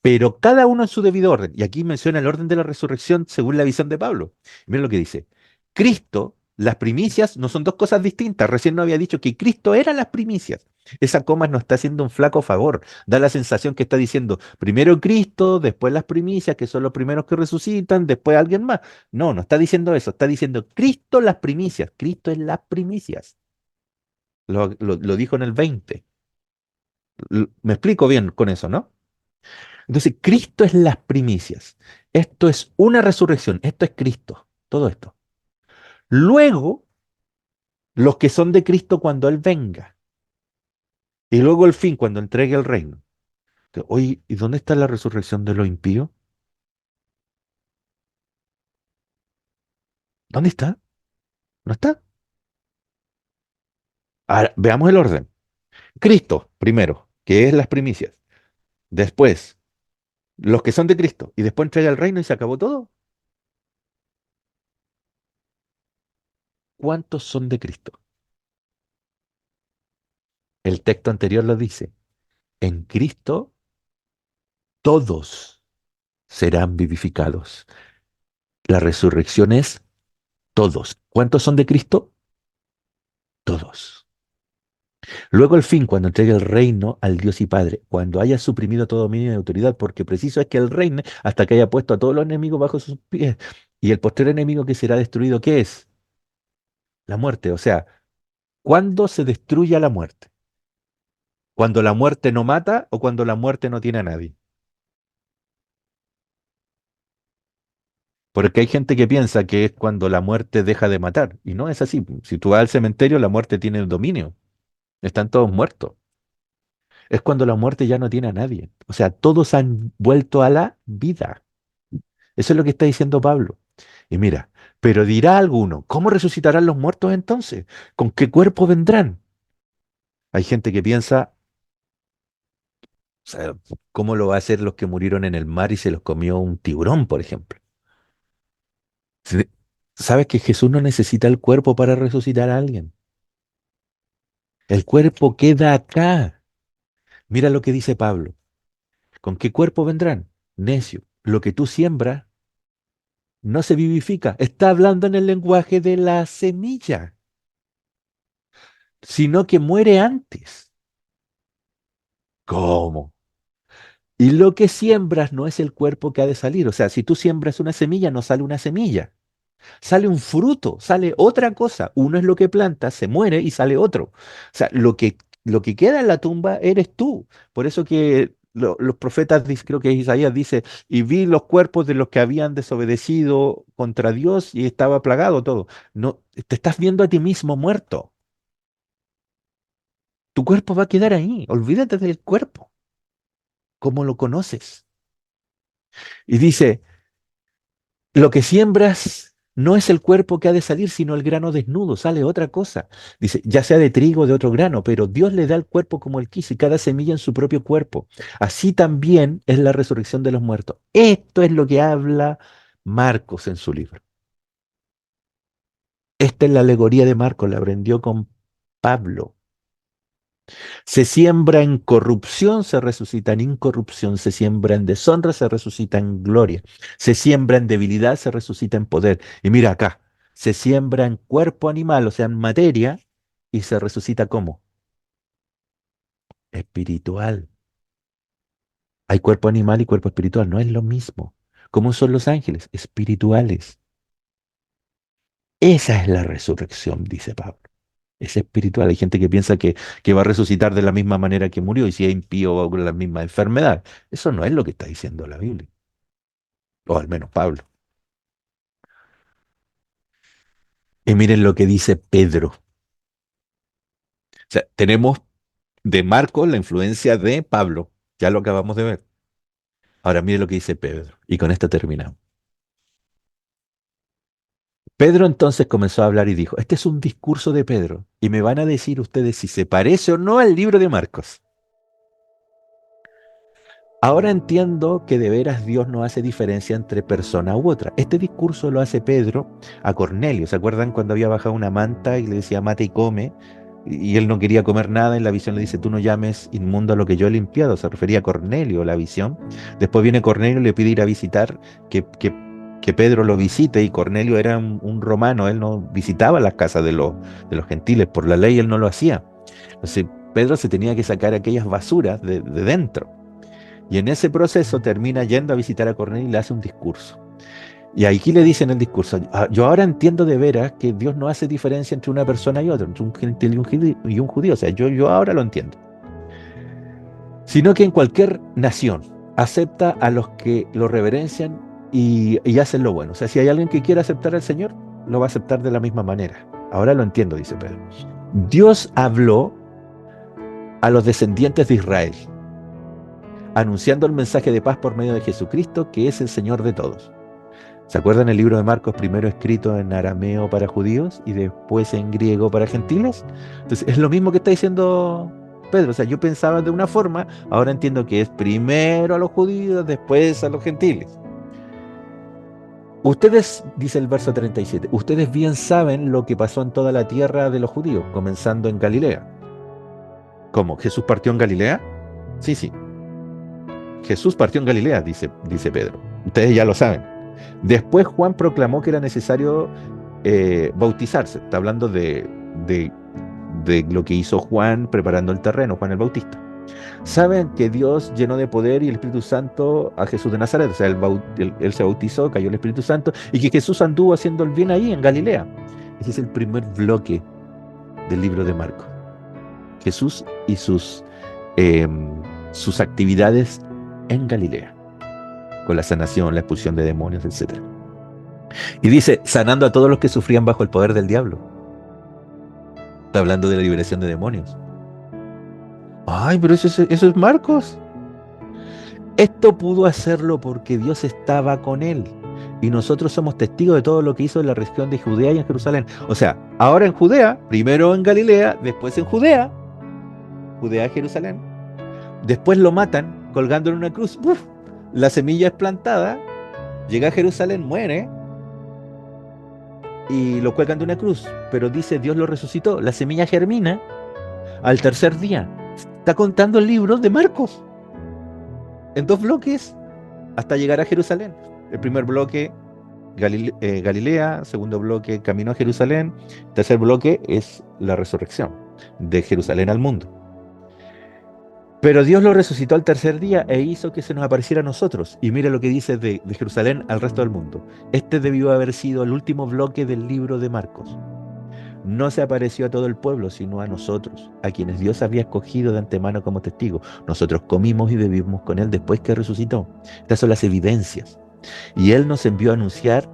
Pero cada uno en su debido orden. Y aquí menciona el orden de la resurrección según la visión de Pablo. Mira lo que dice. Cristo, las primicias no son dos cosas distintas. Recién no había dicho que Cristo era las primicias. Esa coma nos está haciendo un flaco favor. Da la sensación que está diciendo primero Cristo, después las primicias, que son los primeros que resucitan, después alguien más. No, no está diciendo eso. Está diciendo Cristo las primicias. Cristo es las primicias. Lo dijo en el 20. Me explico bien con eso, ¿no? Entonces, Cristo es las primicias. Esto es una resurrección. Esto es Cristo. Todo esto. Luego, los que son de Cristo cuando Él venga. Y luego el fin, cuando entregue el reino. Oye, ¿y dónde está la resurrección de los impíos? ¿Dónde está? ¿No está? Ahora, veamos el orden. Cristo, primero, que es las primicias. Después, los que son de Cristo. Y después entrega el reino y se acabó todo. ¿Cuántos son de Cristo? El texto anterior lo dice. En Cristo todos serán vivificados. La resurrección es todos. ¿Cuántos son de Cristo? Todos. Luego al fin, cuando entregue el reino al Dios y Padre, cuando haya suprimido todo dominio y autoridad, porque preciso es que Él reine hasta que haya puesto a todos los enemigos bajo sus pies. Y el posterior enemigo que será destruido, ¿qué es? La muerte. O sea, ¿cuándo se destruye a la muerte? ¿Cuando la muerte no mata o cuando la muerte no tiene a nadie? Porque hay gente que piensa que es cuando la muerte deja de matar. Y no es así. Si tú vas al cementerio, la muerte tiene el dominio. Están todos muertos. Es cuando la muerte ya no tiene a nadie. O sea, todos han vuelto a la vida. Eso es lo que está diciendo Pablo. Y mira, pero dirá alguno, ¿cómo resucitarán los muertos entonces? ¿Con qué cuerpo vendrán? Hay gente que piensa, o sea, ¿cómo lo va a hacer los que murieron en el mar y se los comió un tiburón, por ejemplo? Si- ¿Sabes que Jesús no necesita el cuerpo para resucitar a alguien? El cuerpo queda acá. Mira lo que dice Pablo. ¿Con qué cuerpo vendrán? Necio. Lo que tú siembras no se vivifica. Está hablando en el lenguaje de la semilla, sino que muere antes. ¿Cómo? Y lo que siembras no es el cuerpo que ha de salir. O sea, si tú siembras una semilla, no sale una semilla. Sale un fruto, sale otra cosa. Uno es lo que plantas, se muere y sale otro. O sea, lo que queda en la tumba eres tú. Por eso que los profetas, creo que Isaías dice, y vi los cuerpos de los que habían desobedecido contra Dios y estaba plagado todo. No, te estás viendo a ti mismo muerto. Tu cuerpo va a quedar ahí. Olvídate del cuerpo, como lo conoces. Y dice, lo que siembras no es el cuerpo que ha de salir, sino el grano desnudo, sale otra cosa. Dice, ya sea de trigo o de otro grano, pero Dios le da el cuerpo como él quiso y cada semilla en su propio cuerpo. Así también es la resurrección de los muertos. Esto es lo que habla Marcos en su libro. Esta es la alegoría de Marcos, la aprendió con Pablo. Se siembra en corrupción, se resucita en incorrupción. Se siembra en deshonra, se resucita en gloria. Se siembra en debilidad, se resucita en poder. Y mira acá, se siembra en cuerpo animal, o sea, en materia, y se resucita ¿cómo? Espiritual. Hay cuerpo animal y cuerpo espiritual, no es lo mismo. ¿Cómo son los ángeles? Espirituales. Esa es la resurrección, dice Pablo. Es espiritual. Hay gente que piensa que va a resucitar de la misma manera que murió y si es impío va con la misma enfermedad. Eso no es lo que está diciendo la Biblia, o al menos Pablo. Y miren lo que dice Pedro. O sea, tenemos de Marcos la influencia de Pablo. Ya lo acabamos de ver. Ahora miren lo que dice Pedro. Y con esto terminamos. Pedro entonces comenzó a hablar y dijo, este es un discurso de Pedro, y me van a decir ustedes si se parece o no al libro de Marcos. Ahora entiendo que de veras Dios no hace diferencia entre persona u otra. Este discurso lo hace Pedro a Cornelio. ¿Se acuerdan cuando había bajado una manta y le decía mate y come? Y él no quería comer nada. En la visión le dice, tú no llames inmundo a lo que yo he limpiado. Se refería a Cornelio, la visión. Después viene Cornelio y le pide ir a visitar, que Pedro lo visite. Y Cornelio era un romano. Él no visitaba las casas de los gentiles. Por la ley él no lo hacía. Entonces Pedro se tenía que sacar aquellas basuras de dentro. Y en ese proceso termina yendo a visitar a Cornelio y le hace un discurso. Y aquí le dice en el discurso, yo ahora entiendo de veras que Dios no hace diferencia entre una persona y otra, entre un gentil y un judío. O sea, yo ahora lo entiendo. Sino que en cualquier nación acepta a los que lo reverencian y hacen lo bueno. O sea, si hay alguien que quiera aceptar al Señor, lo va a aceptar de la misma manera. Ahora lo entiendo, dice Pedro. Dios habló a los descendientes de Israel, anunciando el mensaje de paz por medio de Jesucristo, que es el Señor de todos. ¿Se acuerdan el libro de Marcos, primero escrito en arameo para judíos y después en griego para gentiles? Entonces es lo mismo que está diciendo Pedro. O sea, yo pensaba de una forma, ahora entiendo que es primero a los judíos, después a los gentiles. Ustedes, dice el verso 37, ustedes bien saben lo que pasó en toda la tierra de los judíos, comenzando en Galilea. ¿Cómo? ¿Jesús partió en Galilea? Sí, sí. Jesús partió en Galilea, dice Pedro. Ustedes ya lo saben. Después Juan proclamó que era necesario bautizarse. Está hablando de lo que hizo Juan preparando el terreno, Juan el Bautista. Saben que Dios llenó de poder y el Espíritu Santo a Jesús de Nazaret. O sea, él se bautizó, cayó el Espíritu Santo, y que Jesús anduvo haciendo el bien ahí en Galilea. Ese es el primer bloque del libro de Marcos. Jesús y sus actividades en Galilea, con la sanación, la expulsión de demonios, etc. Y dice, sanando a todos los que sufrían bajo el poder del diablo. Está hablando de la liberación de demonios. Ay, pero eso es Marcos. Esto pudo hacerlo porque Dios estaba con él. Y nosotros somos testigos de todo lo que hizo en la región de Judea y en Jerusalén. O sea, ahora en Judea, primero en Galilea, después en Judea, Jerusalén. Después lo matan colgándolo en una cruz. ¡Uf! La semilla es plantada, llega a Jerusalén, muere y lo cuelgan de una cruz. Pero dice, Dios lo resucitó. La semilla germina al tercer día. Está contando el libro de Marcos en dos bloques hasta llegar a Jerusalén. El primer bloque, Galilea. Segundo bloque, camino a Jerusalén. Tercer bloque es la resurrección de Jerusalén al mundo. Pero Dios lo resucitó al tercer día e hizo que se nos apareciera a nosotros. Y mira lo que dice de Jerusalén al resto del mundo. Este debió haber sido el último bloque del libro de Marcos. No se apareció a todo el pueblo, sino a nosotros, a quienes Dios había escogido de antemano como testigos. Nosotros comimos y bebimos con Él después que resucitó. Estas son las evidencias. Y Él nos envió a anunciar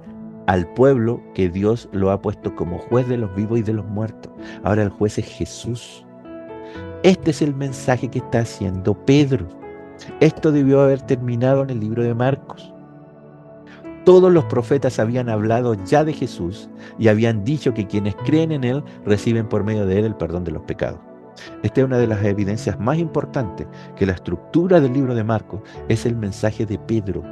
al pueblo que Dios lo ha puesto como juez de los vivos y de los muertos. Ahora el juez es Jesús. Este es el mensaje que está haciendo Pedro. Esto debió haber terminado en el libro de Marcos. Todos los profetas habían hablado ya de Jesús y habían dicho que quienes creen en Él reciben por medio de Él el perdón de los pecados. Esta es una de las evidencias más importantes, que la estructura del libro de Marcos es el mensaje de Pedro.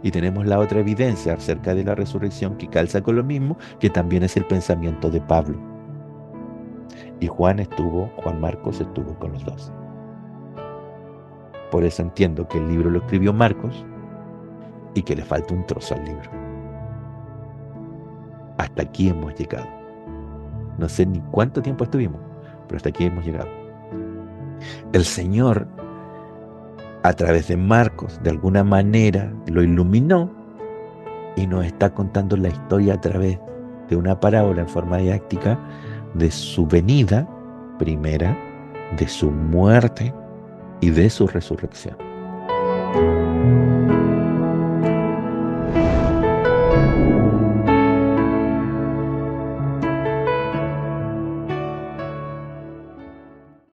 Y tenemos la otra evidencia acerca de la resurrección que calza con lo mismo, que también es el pensamiento de Pablo. Y Juan Marcos estuvo con los dos. Por eso entiendo que el libro lo escribió Marcos y que le falta un trozo al libro. Hasta aquí hemos llegado. No sé ni cuánto tiempo estuvimos, pero hasta aquí hemos llegado. El Señor, a través de Marcos, de alguna manera lo iluminó y nos está contando la historia a través de una parábola en forma didáctica de su venida primera, de su muerte y de su resurrección.